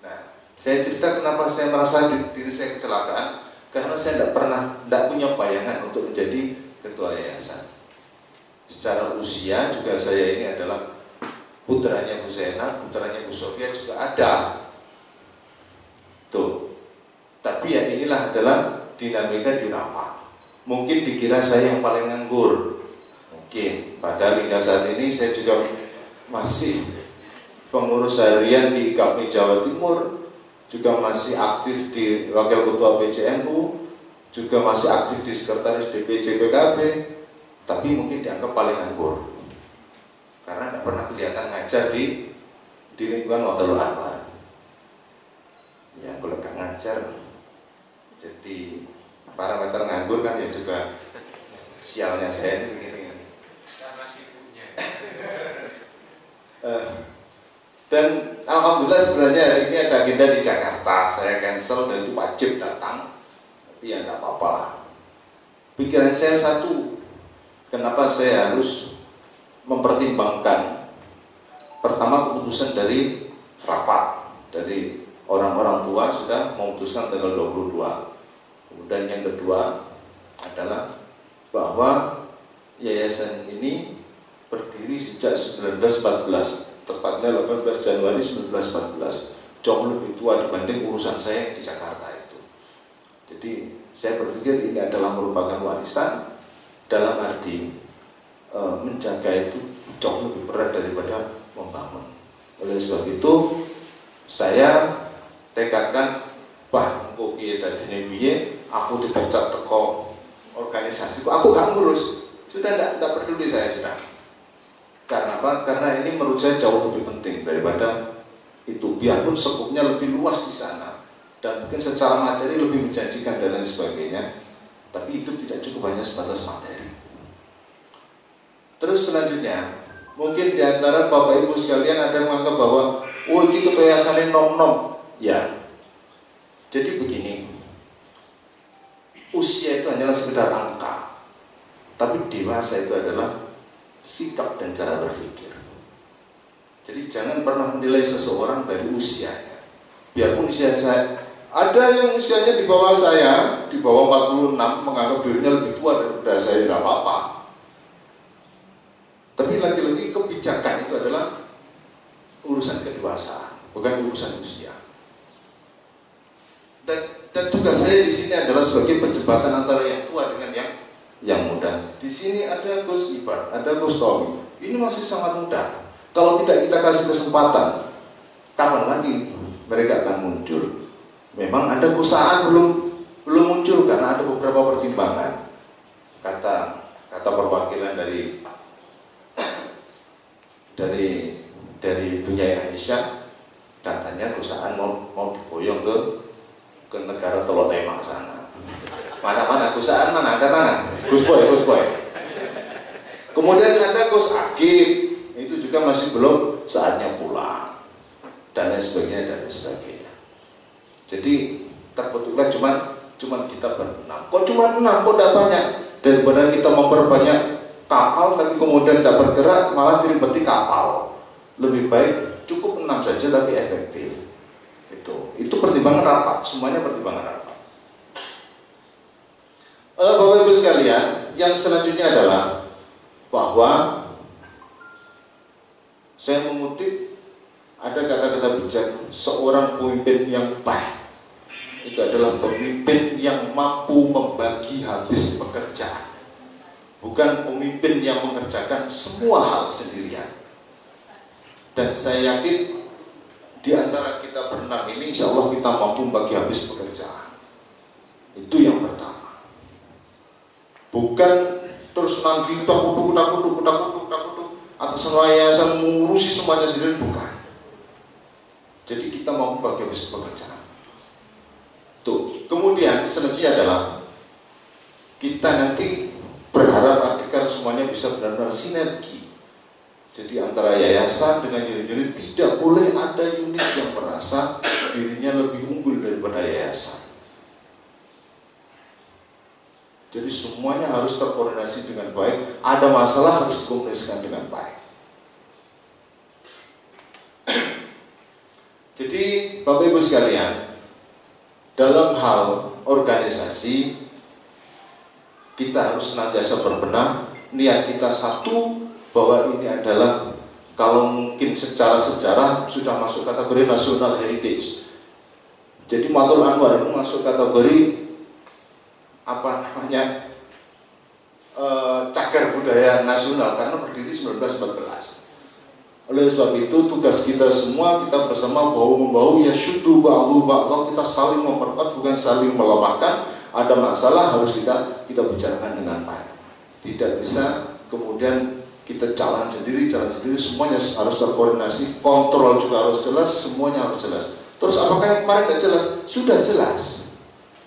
Nah, saya cerita kenapa saya merasa diri saya kecelakaan, karena saya tidak punya bayangan untuk menjadi ketua yayasan. Secara usia juga saya ini adalah putranya Bu Zainab, putranya Bu Sofia juga ada. Tuh. Tapi ya inilah adalah dinamika di rapat. Mungkin dikira saya yang paling nganggur. Mungkin. Padahal hingga saat ini saya juga masih pengurus harian di KPI Jawa Timur, juga masih aktif di Wakil Ketua PCNU, juga masih aktif di Sekretaris DPC PKB. Tapi mungkin dianggap paling nganggur. Karena tidak pernah kelihatan ngajar di lingkungan Wadul Anwar. Ya kalau nggak ngajar, jadi parameter nganggur kan ya juga sialnya saya ini begini. Dan alhamdulillah sebenarnya hari ini ada agenda di Jakarta, saya cancel dan itu wajib datang, tapi ya nggak apa-apa lah. Pikiran saya satu, kenapa saya harus mempertimbangkan pertama keputusan dari rapat, dari orang-orang tua sudah memutuskan tanggal 22. Kemudian yang kedua adalah bahwa yayasan ini berdiri sejak 1914, tepatnya 18 Januari 1914, jauh lebih tua dibanding urusan saya yang di Jakarta itu. Jadi saya berpikir ini adalah merupakan warisan dalam arti menjaga itu jauh lebih berat daripada membangun. Oleh sebab itu saya tekadkan engko piye dadine piye, aku dipecat teko organisasi, aku gak ngurus, sudah tidak peduli saya sudah. Karena apa? Karena ini menurut saya jauh lebih penting daripada itu, biarpun skupnya lebih luas di sana dan mungkin secara materi lebih menjanjikan dan lain sebagainya, tapi itu tidak cukup hanya sebatas materi. Terus selanjutnya, mungkin diantara Bapak Ibu sekalian ada yang menganggap bahwa ini kebiasaannya nom-nom. Ya, jadi begini, usia itu hanyalah sekedar angka, tapi dewasa itu adalah sikap dan cara berpikir. Jadi jangan pernah menilai seseorang dari usianya. Biarpun usia saya, ada yang usianya di bawah saya, di bawah 46, menganggap dirinya lebih tua daripada saya, tidak apa-apa. Tapi lagi-lagi kebijakan itu adalah urusan kedewasaan, bukan urusan usia. Dan tugas saya di sini adalah sebagai penjembatan antara yang tua dengan yang muda. Di sini ada Gus Ibar, ada Gus Tommy. Ini masih sangat muda. Kalau tidak kita kasih kesempatan, kapan lagi mereka akan muncul? Memang ada perusahaan belum muncul karena ada beberapa pertimbangan. Kata perwakilan dari dunia Indonesia, katanya perusahaan mau diboyong ke negara Teluk Tema sana. Mana perusahaan mana? Angkat tangan. Gus Boy. Kemudian ada Gus Akib, itu juga masih belum saatnya pulang dan lain sebagainya. Jadi terbentuklah cuman kita berenam. Kok cuma 6? Kok tidak banyak? Daripada kita memperbanyak kapal tapi kemudian tidak bergerak, malah diribeti kapal. Lebih baik cukup 6 saja tapi efektif. Itu pertimbangan rapat, semuanya pertimbangan rapat. Bapak Ibu sekalian, yang selanjutnya adalah bahwa saya mengutip ada kata-kata bijak, seorang pemimpin yang baik itu adalah pemimpin yang mampu membagi habis pekerjaan, bukan pemimpin yang mengerjakan semua hal sendirian. Dan saya yakin di antara kita berenam ini, insya Allah kita mampu membagi habis pekerjaan. Itu yang pertama. Bukan terus nanti kita kutuk atas semua yayasan mengurusi semuanya sendiri, bukan. Jadi kita mampu membagi habis pekerjaan. Tuh. Kemudian selanjutnya adalah kita nanti berharap agar semuanya bisa benar-benar sinergi. Jadi antara yayasan dengan unit-unit tidak boleh ada unit yang merasa dirinya lebih unggul daripada yayasan. Jadi semuanya harus terkoordinasi dengan baik. Ada masalah harus dikomunikasikan dengan baik. Jadi Bapak Ibu sekalian, dalam hal organisasi kita harus senantiasa berbenah. Niat kita satu, bahwa ini adalah kalau mungkin secara sejarah sudah masuk kategori national heritage. Jadi Matul Anwar itu masuk kategori cagar budaya nasional karena berdiri 1914. Oleh sebab itu tugas kita semua, kita bersama bahu-membahu, ya syuddu ba'du ba'du, kita saling memperkuat bukan saling melemahkan. Ada masalah harus kita bicarakan dengan baik. Tidak bisa kemudian kita jalan sendiri, semuanya harus terkoordinasi, kontrol juga harus jelas, semuanya harus jelas. Terus apakah yang kemarin tidak jelas? Sudah jelas.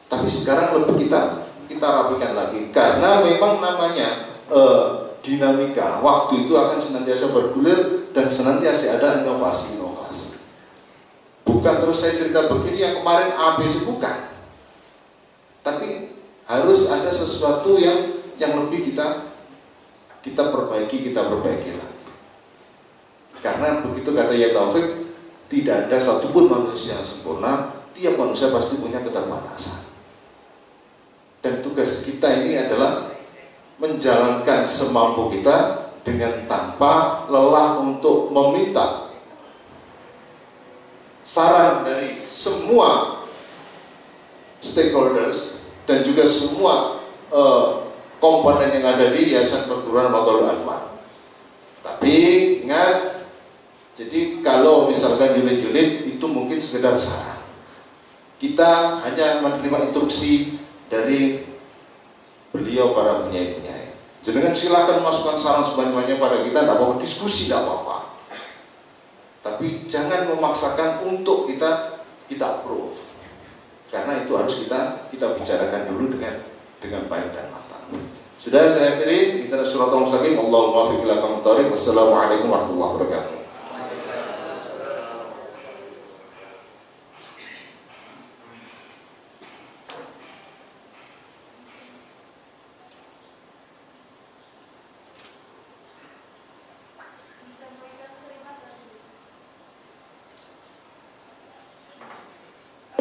Tapi sekarang lebih kita rapikan lagi, karena memang namanya dinamika waktu itu akan senantiasa bergulir dan senantiasa ada inovasi-inovasi. Bukan terus saya cerita begini yang kemarin ABC, bukan. Tapi harus ada sesuatu yang lebih kita perbaiki lagi. Karena begitu kata ya Taufik, tidak ada satupun manusia yang sempurna. Tiap manusia pasti punya keterbatasan. Dan tugas kita ini adalah menjalankan semampu kita dengan tanpa lelah untuk meminta saran dari semua stakeholders dan juga semua komponen yang ada di Yayasan Perguruan Matalul Anwar. Tapi ingat, jadi kalau misalkan unit-unit itu mungkin sekedar saran. Kita hanya menerima instruksi dari beliau para penyair-penyair. Jangan silakan masukkan saran sebanyak-banyaknya pada kita, tidak apa-apa, diskusi tidak apa-apa. Tapi jangan memaksakan untuk kita approve, karena itu harus kita bicarakan dulu dengan baik dan matang. Sudah saya akhiri. Kita Suratul Mustaqim. Allahumma fiq ila qamtariq. Wassalamualaikum warahmatullahi wabarakatuh.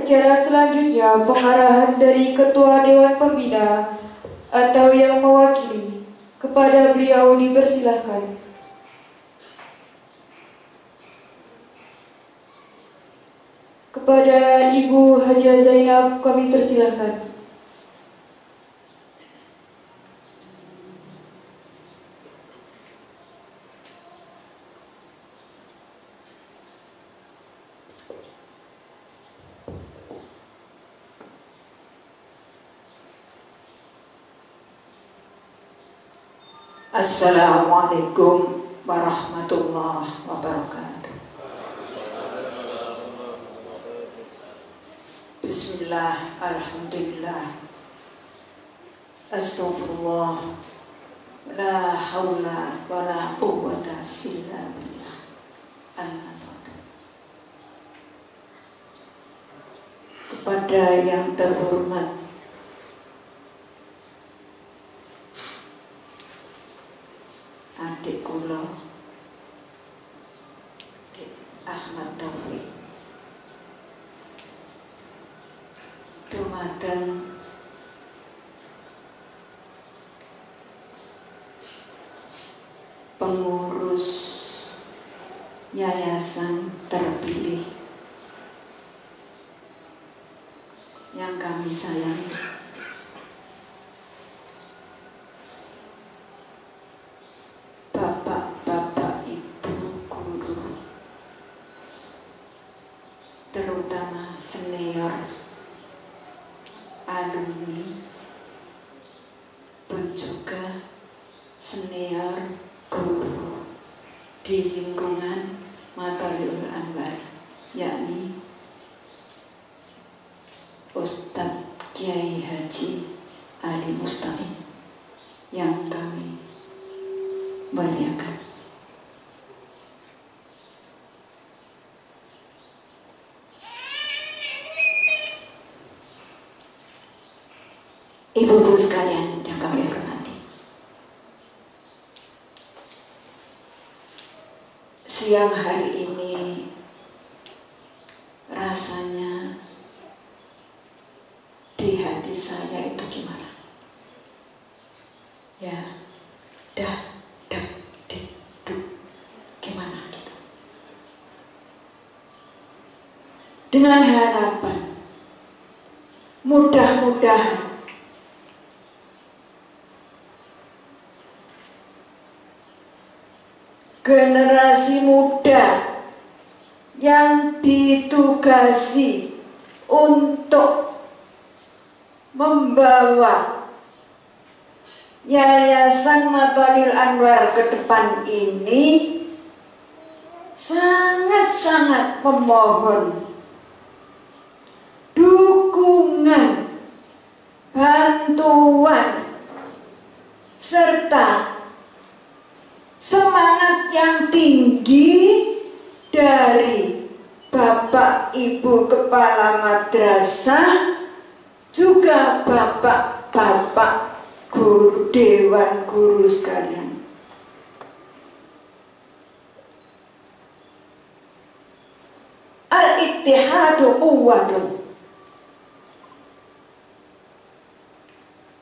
Acara selanjutnya pengarahan dari Ketua Dewan Pembina atau yang mewakili. Kepada beliau dipersilahkan. Kepada Ibu Hajah Zainab kami persilahkan. Assalamualaikum warahmatullahi wabarakatuh. Bismillah, alhamdulillah, astagfirullah, la hawla wa la quwwata illa billah. Kepada yang terhormat adik kula, Adik Ahmad Taufik, dumateng pengurus yayasan terpilih yang kami sayangi, Bapak-bapak, Ibu guru, terutama senior, alumni, pun juga senior guru di lingkungan Matalul Anwar, yakni Ustadz Kiai Haji Ali Mustaqim yang kami muliakan. Ibu-ibu sekalian yang kami hormati, siang hari ini rasanya di hati saya itu gimana? Ya, gimana gitu. Dengan harapan mudah-mudahan generasi muda yang ditugasi untuk membawa Yayasan Matalul Anwar ke depan ini sangat-sangat memohon dukungan, bantuan, serta semangat yang tinggi dari Bapak kepala madrasah, juga bapak-bapak guru, dewan guru sekalian. Al-ittihadu quwwatun.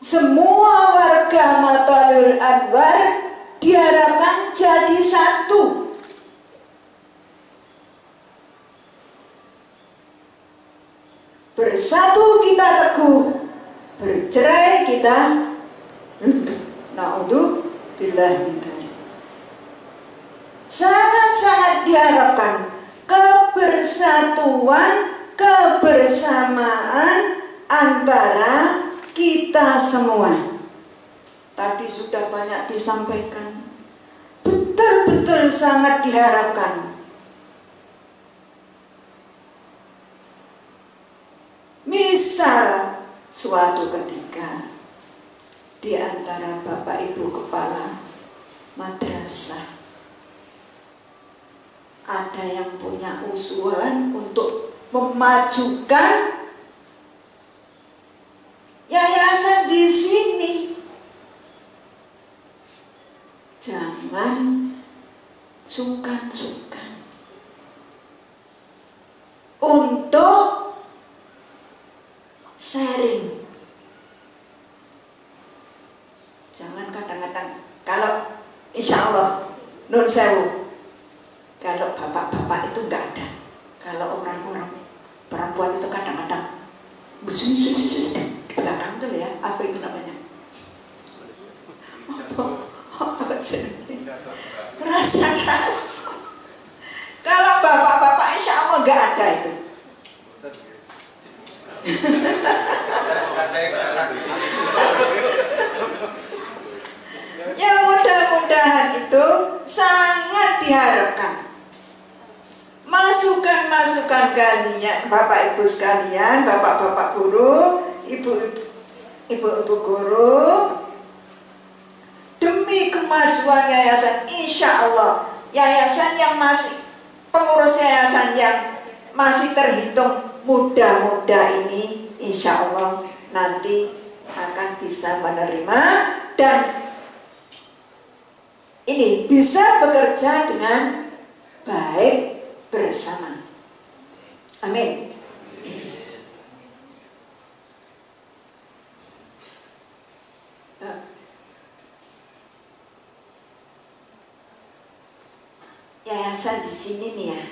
Semua warga Matalul Anwar diharapkan jadi satu. Bersatu kita teguh, bercerai kita runtuh. Naudzubillah min dzalik. Sangat-sangat diharapkan kebersatuan, kebersamaan antara kita semua. Tadi sudah banyak disampaikan. Betul-betul sangat diharapkan. Misal suatu ketika di antara Bapak Ibu kepala madrasah ada yang punya usulan untuk memajukan yayasan di sini, jangan sungkan-sungkan untuk sharing. Jangan kadang-kadang, kalau insya Allah nun sewu, kalau bapak-bapak itu enggak ada, kalau orang-orang perempuan itu kadang-kadang di belakang tuh ya, apa itu namanya? Rasa-rasa. Kalau bapak-bapak insya Allah enggak ada itu. Ya mudah-mudahan itu sangat diharapkan. Masukan-masukan kalian, Bapak Ibu sekalian, Bapak-bapak guru, Ibu-ibu guru, demi kemajuan yayasan, insya Allah yayasan yang masih, pengurus yayasan yang masih terhitung muda-muda ini, insya Allah nanti akan bisa menerima dan ini bisa bekerja dengan baik bersama. Amin. Yayasan di sini nih ya,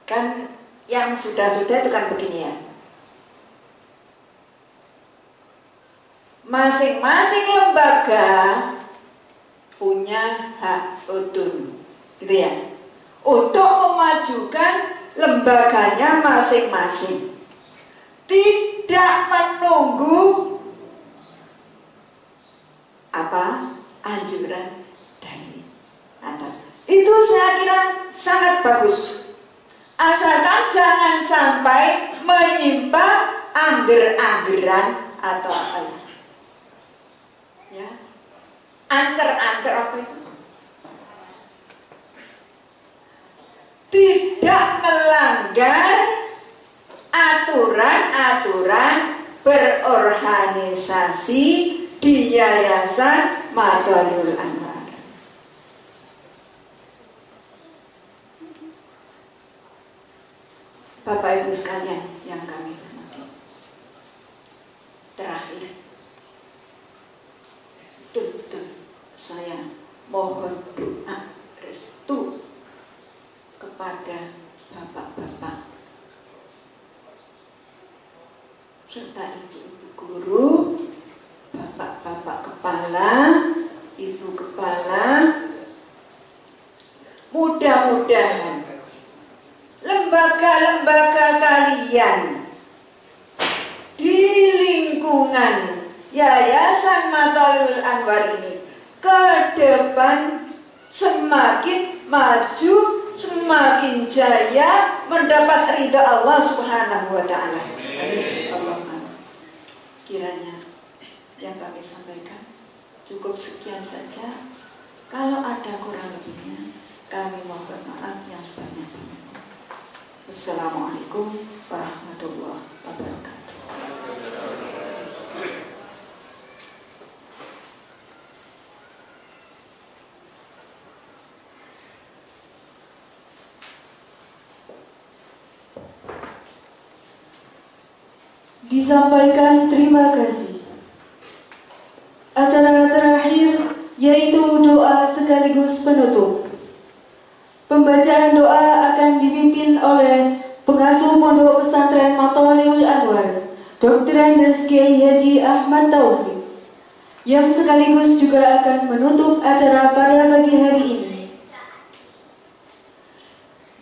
kan yang sudah-sudah itu kan begini ya. Masing-masing lembaga punya hak utun, gitu ya, untuk memajukan lembaganya masing-masing, tidak menunggu apa anjuran dari atas. Itu saya kira sangat bagus, asalkan jangan sampai menyimpang angger-anggeran atau apa ya, ancer-ancer apa itu, tidak melanggar aturan-aturan berorganisasi di Yayasan Matalul Anwar. Bapak Ibu sekalian yang kami hormati, terakhir betul-betul saya mohon doa restu kepada bapak-bapak serta ibu-ibu guru, bapak-bapak kepala, ibu kepala, mudah-mudahan lembaga-lembaga kalian di lingkungan Yayasan Matalul Anwar ini ke depan semakin maju, semakin jaya, mendapat ridha Allah Subhanahu wa Ta'ala. Amin. Allahumma. Kiranya yang kami sampaikan cukup sekian saja. Kalau ada kurang lebihnya, kami mohon maaf yang sebanyak-banyaknya. Wassalamualaikum warahmatullahi wabarakatuh. Disampaikan terima kasih. Acara terakhir yaitu doa sekaligus penutup. Pembacaan doa akan dipimpin oleh pengasuh Pondok Pesantren Mathalul Anwar, Dr. Andes Kiai Haji Ahmad Taufik, yang sekaligus juga akan menutup acara pada pagi hari ini.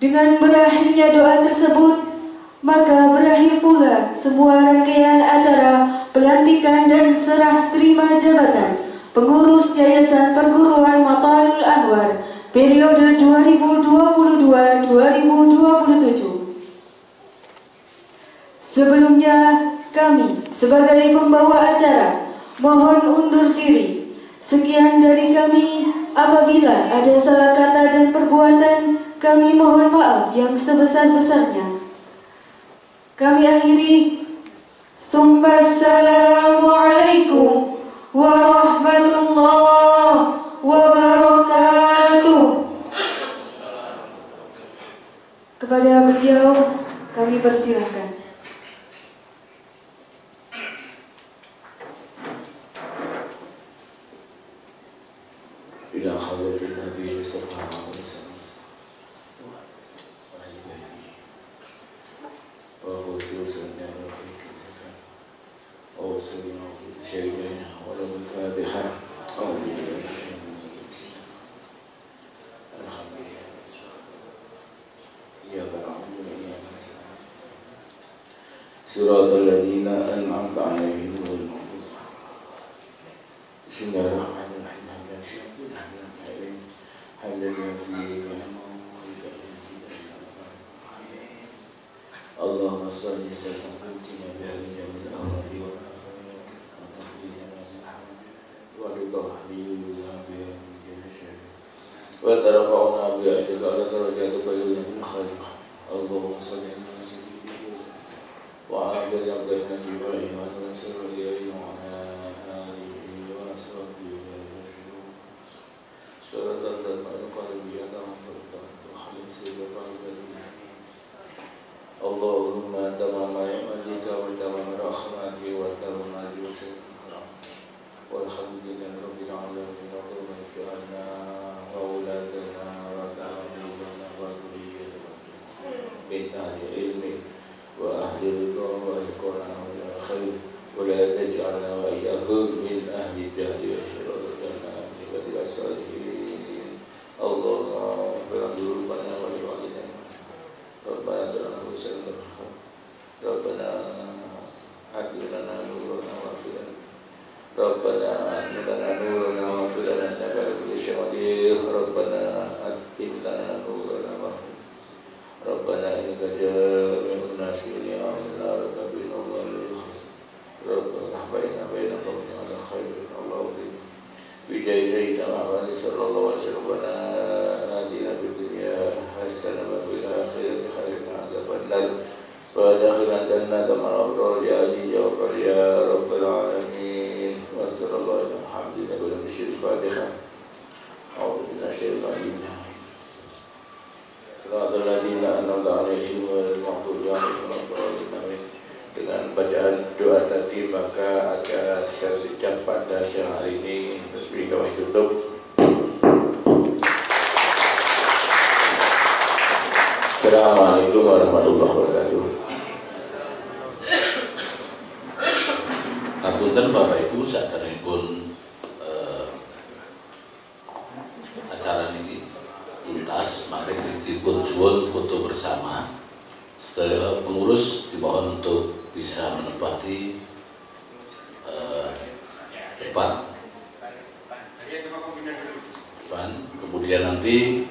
Dengan berakhirnya doa tersebut, maka berakhir pula semua rangkaian acara pelantikan dan serah terima jabatan pengurus Yayasan Perguruan Mathalul Anwar periode 2022-2027. Sebelumnya, kami sebagai pembawa acara mohon undur diri. Sekian dari kami. Apabila ada salah kata dan perbuatan, kami mohon maaf yang sebesar-besarnya. Kami akhiri. Assalamualaikum warahmatullahi wabarakatuh. Kepada beliau kami persilahkan. Ila hadratin Nabi sallallahu alaihi Suratul ladzina an'amta 'alaihim ghairil maghdubi 'alaihim. Bismillahirrahmanirrahim. Allahumma shalli ala sayyidina Muhammadin wa wa tarfa'una bi ajrika ala darajati qayyumin khaliq. Allahumma shalli ala sayyidina wa ala alihi wa sahbihi wa sallam wa ala alihi wa sahbihi wa sallam. Suratan al-qalbiyya Allahumma tamama ni'matika wa tamama rahmatika wa tamama rizqika walhamdulillahi rabbil alamin wa sallallahu wa uladana wa ta'amina wa dhurriyyatana min ahli ilmi wa ahli ridha wa iqrana wa khair wa la taj'alna wa iyyahum min ahli jahli wa syarrina min ibadika salihin. Allahumma barik lana wa li walidayna Rabbana atina fid dunya hasanah Rabbana atina nurana waghfir lana Rabbana atina nurana waghfir lana innaka ala kulli syai'in qadir Rabbana atina nurana waghfir Rabbana innaka jami'un nasi liyawmin la raiba fihi Rabbana baina qawmin ala khairin Allahumma bijai sayyidina Muhammad sallallahu alaihi wasallam atina fid dunya hasanah wa fil akhirati hasanah wa qina وادخلنا جنة مع الأبرار يا عزيز يا غفار يا رب العالمين وصلى الله على محمد وعلى آله الفاتحة أعوذ بالله من الشيطان الرجيم صراط الذين أنعمت عليهم غير المغضوب عليهم ولا الضالين. Dengan bacaan doa tadi maka acara sesi jam pada siang hari ini resmi kami tutup. Assalamualaikum warahmatullahi wabarakatuh. Apunten Bapak Ibu saderengipun acara ini tuntas, mari dipun suwun foto bersama. Setelah pengurus dimohon untuk bisa menempati tempat. Kemudian nanti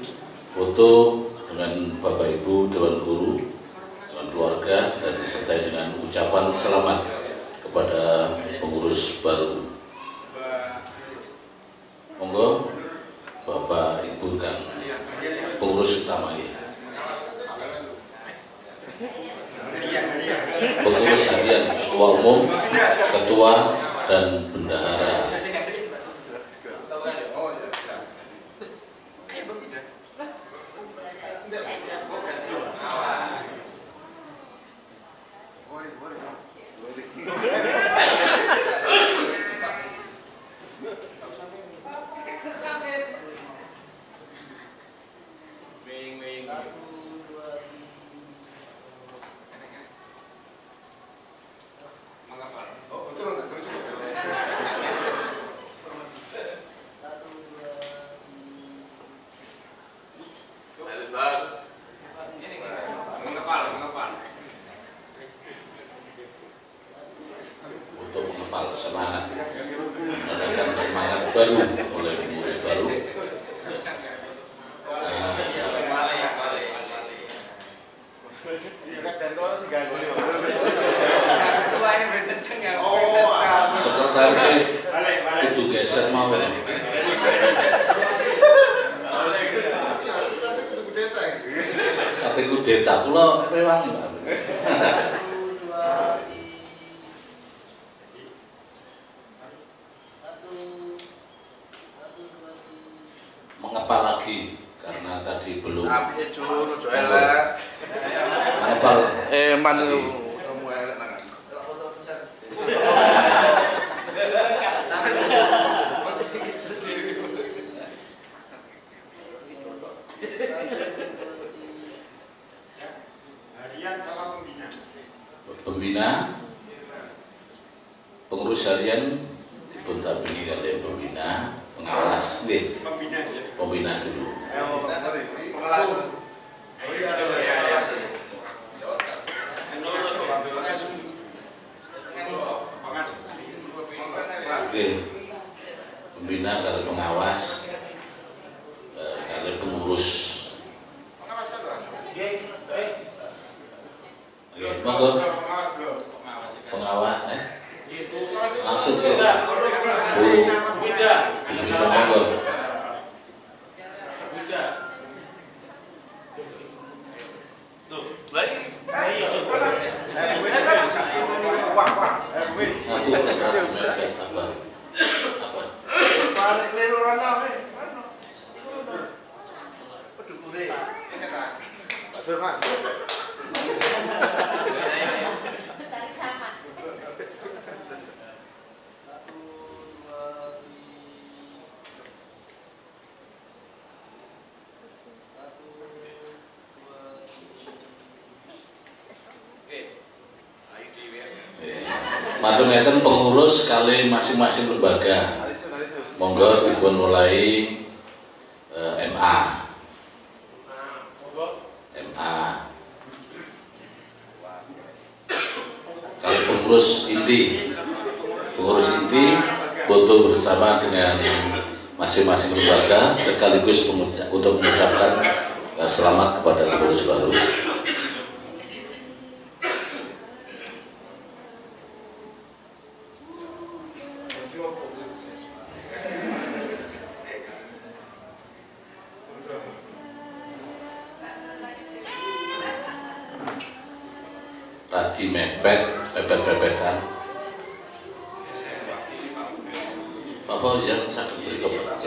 foto dengan Bapak Ibu Dewan Guru, Dewan Keluarga, dan disertai dengan ucapan selamat kepada pengurus baru. Monggo Bapak Ibu dan pengurus utama ini. Ketua Umum, Ketua, dan Bendahara. Untuk menghafal semangat, menandakan semangat baru oleh pengurus baru. Sekretaris itu geser mau ya. Ate kudeta kula rewangi Pak. Mengapa lagi? Karena tadi belum. Mengapa? Manu kamu elek nang. Pembina, pengurus harian pun tapi kalian pembina, pengawas, pembina dulu. Oke, pembina kalau pengawas, kalian pengurus. Oke, monggo. Pengawas, langsung ke Bu monggo. Matur ngeten pengurus kali masing-masing lembaga. Monggo dipun mulai MA. Kali pengurus inti foto bersama dengan masing-masing lembaga sekaligus untuk mengucapkan selamat kepada pengurus baru. Tadi mepet-mepetan. Apa yang sakit beri kebetulan?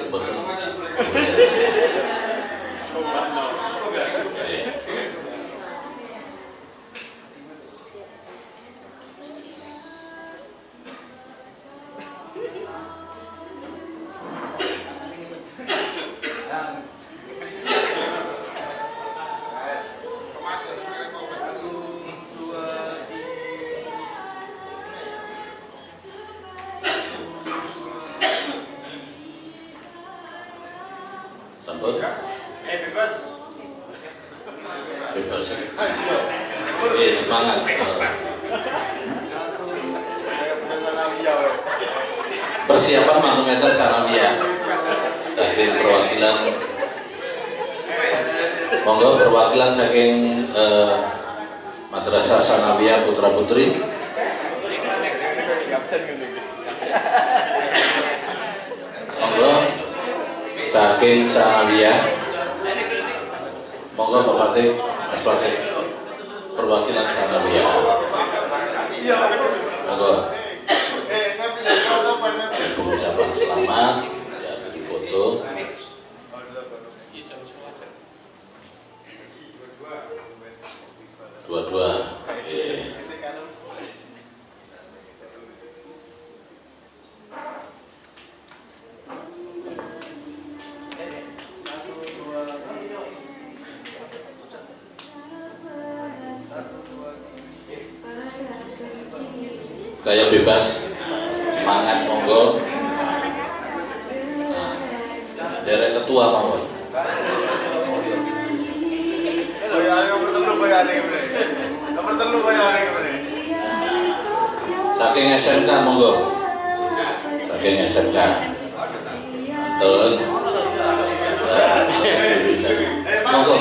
Semangat. Persiapan manometer sanawiyah dari perwakilan, monggo perwakilan saking Madrasah Sanawiyah Putra Putri. Monggo saking Sanawiyah, monggo Pak Fatih, Mas Fatih, perwakilan Sanawiyah. Monggo. Pengucapan selamat ya di foto. Dua-dua. Gaya bebas, semangat monggo. Nah, derek ketua monggo. Saking SMK monggo. Saking SMK. Betul. Monggo.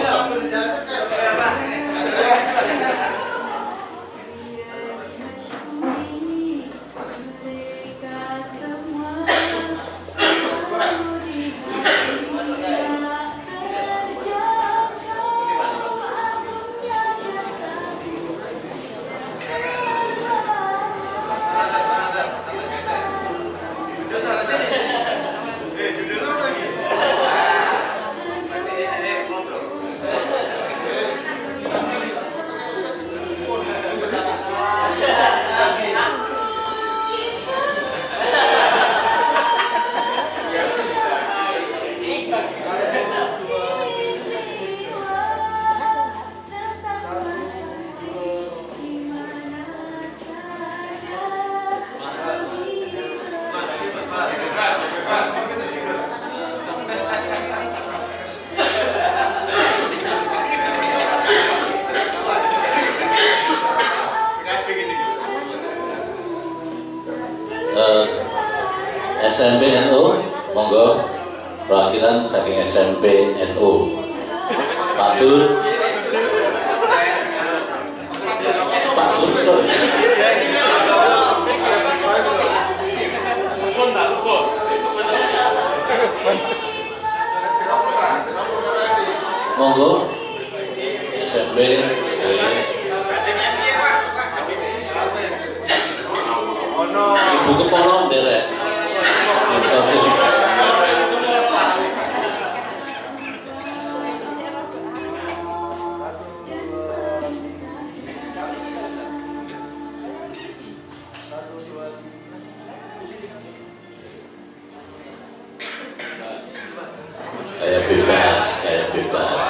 SMP NU, monggo perwakilan saking SMP NU. Pak Dur, Pak Dur. Monggo SMP. Ibu Kepala derek. Kayak bebas.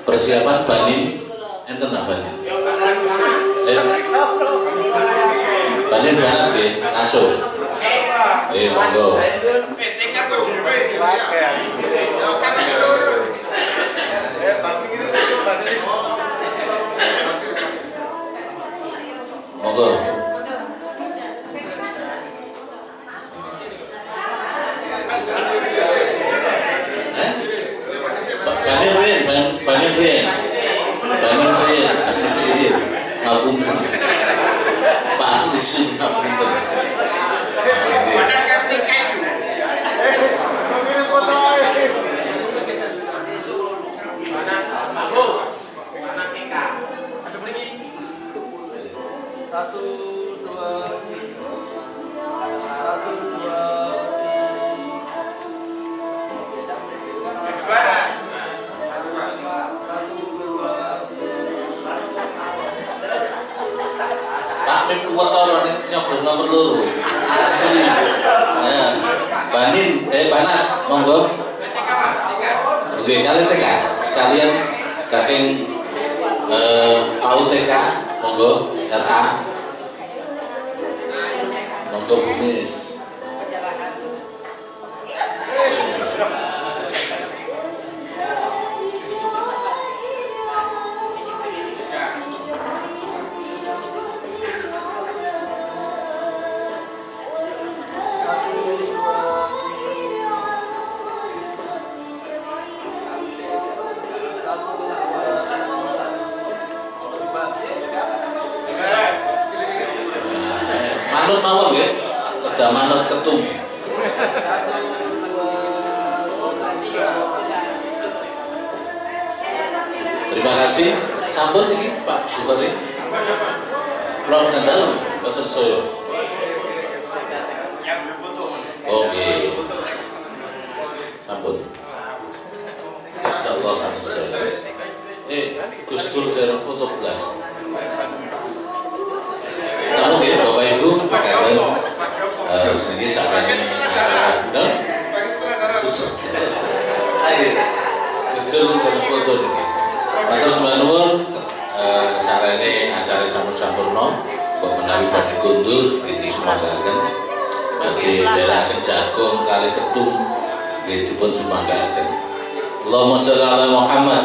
Persiapan Banin, enten apa Banin? Banin banget deh, langsung. Monggo. Monggo. Ngapunten. Pak disun ngapunten. Kuwatoran nyobot nomor loro asli. Banin, Banat, monggo. Oke, kalian TK sekalian saking PAUTK, monggo RA, monggo Bumis. Manut mawon nggih, ada manut ketum. Terima kasih. Sampun ini Pak Bupati. Kalau ke dalam, betul soyo. Oke. Sampun. Insyaallah sampun soyo. Gus Dur dari foto belas. Namun ya Bapak Ibu kalian sendiri saatnya benar. Ayo, Gus Dur dari foto ini. Terus manual sarane acara sampun-sampurna kok menawi badhe kundur iki sumanggaken badhe derekaken jagung kali ketum nggih dipun sumanggaken. Allahumma sholli ala Muhammad.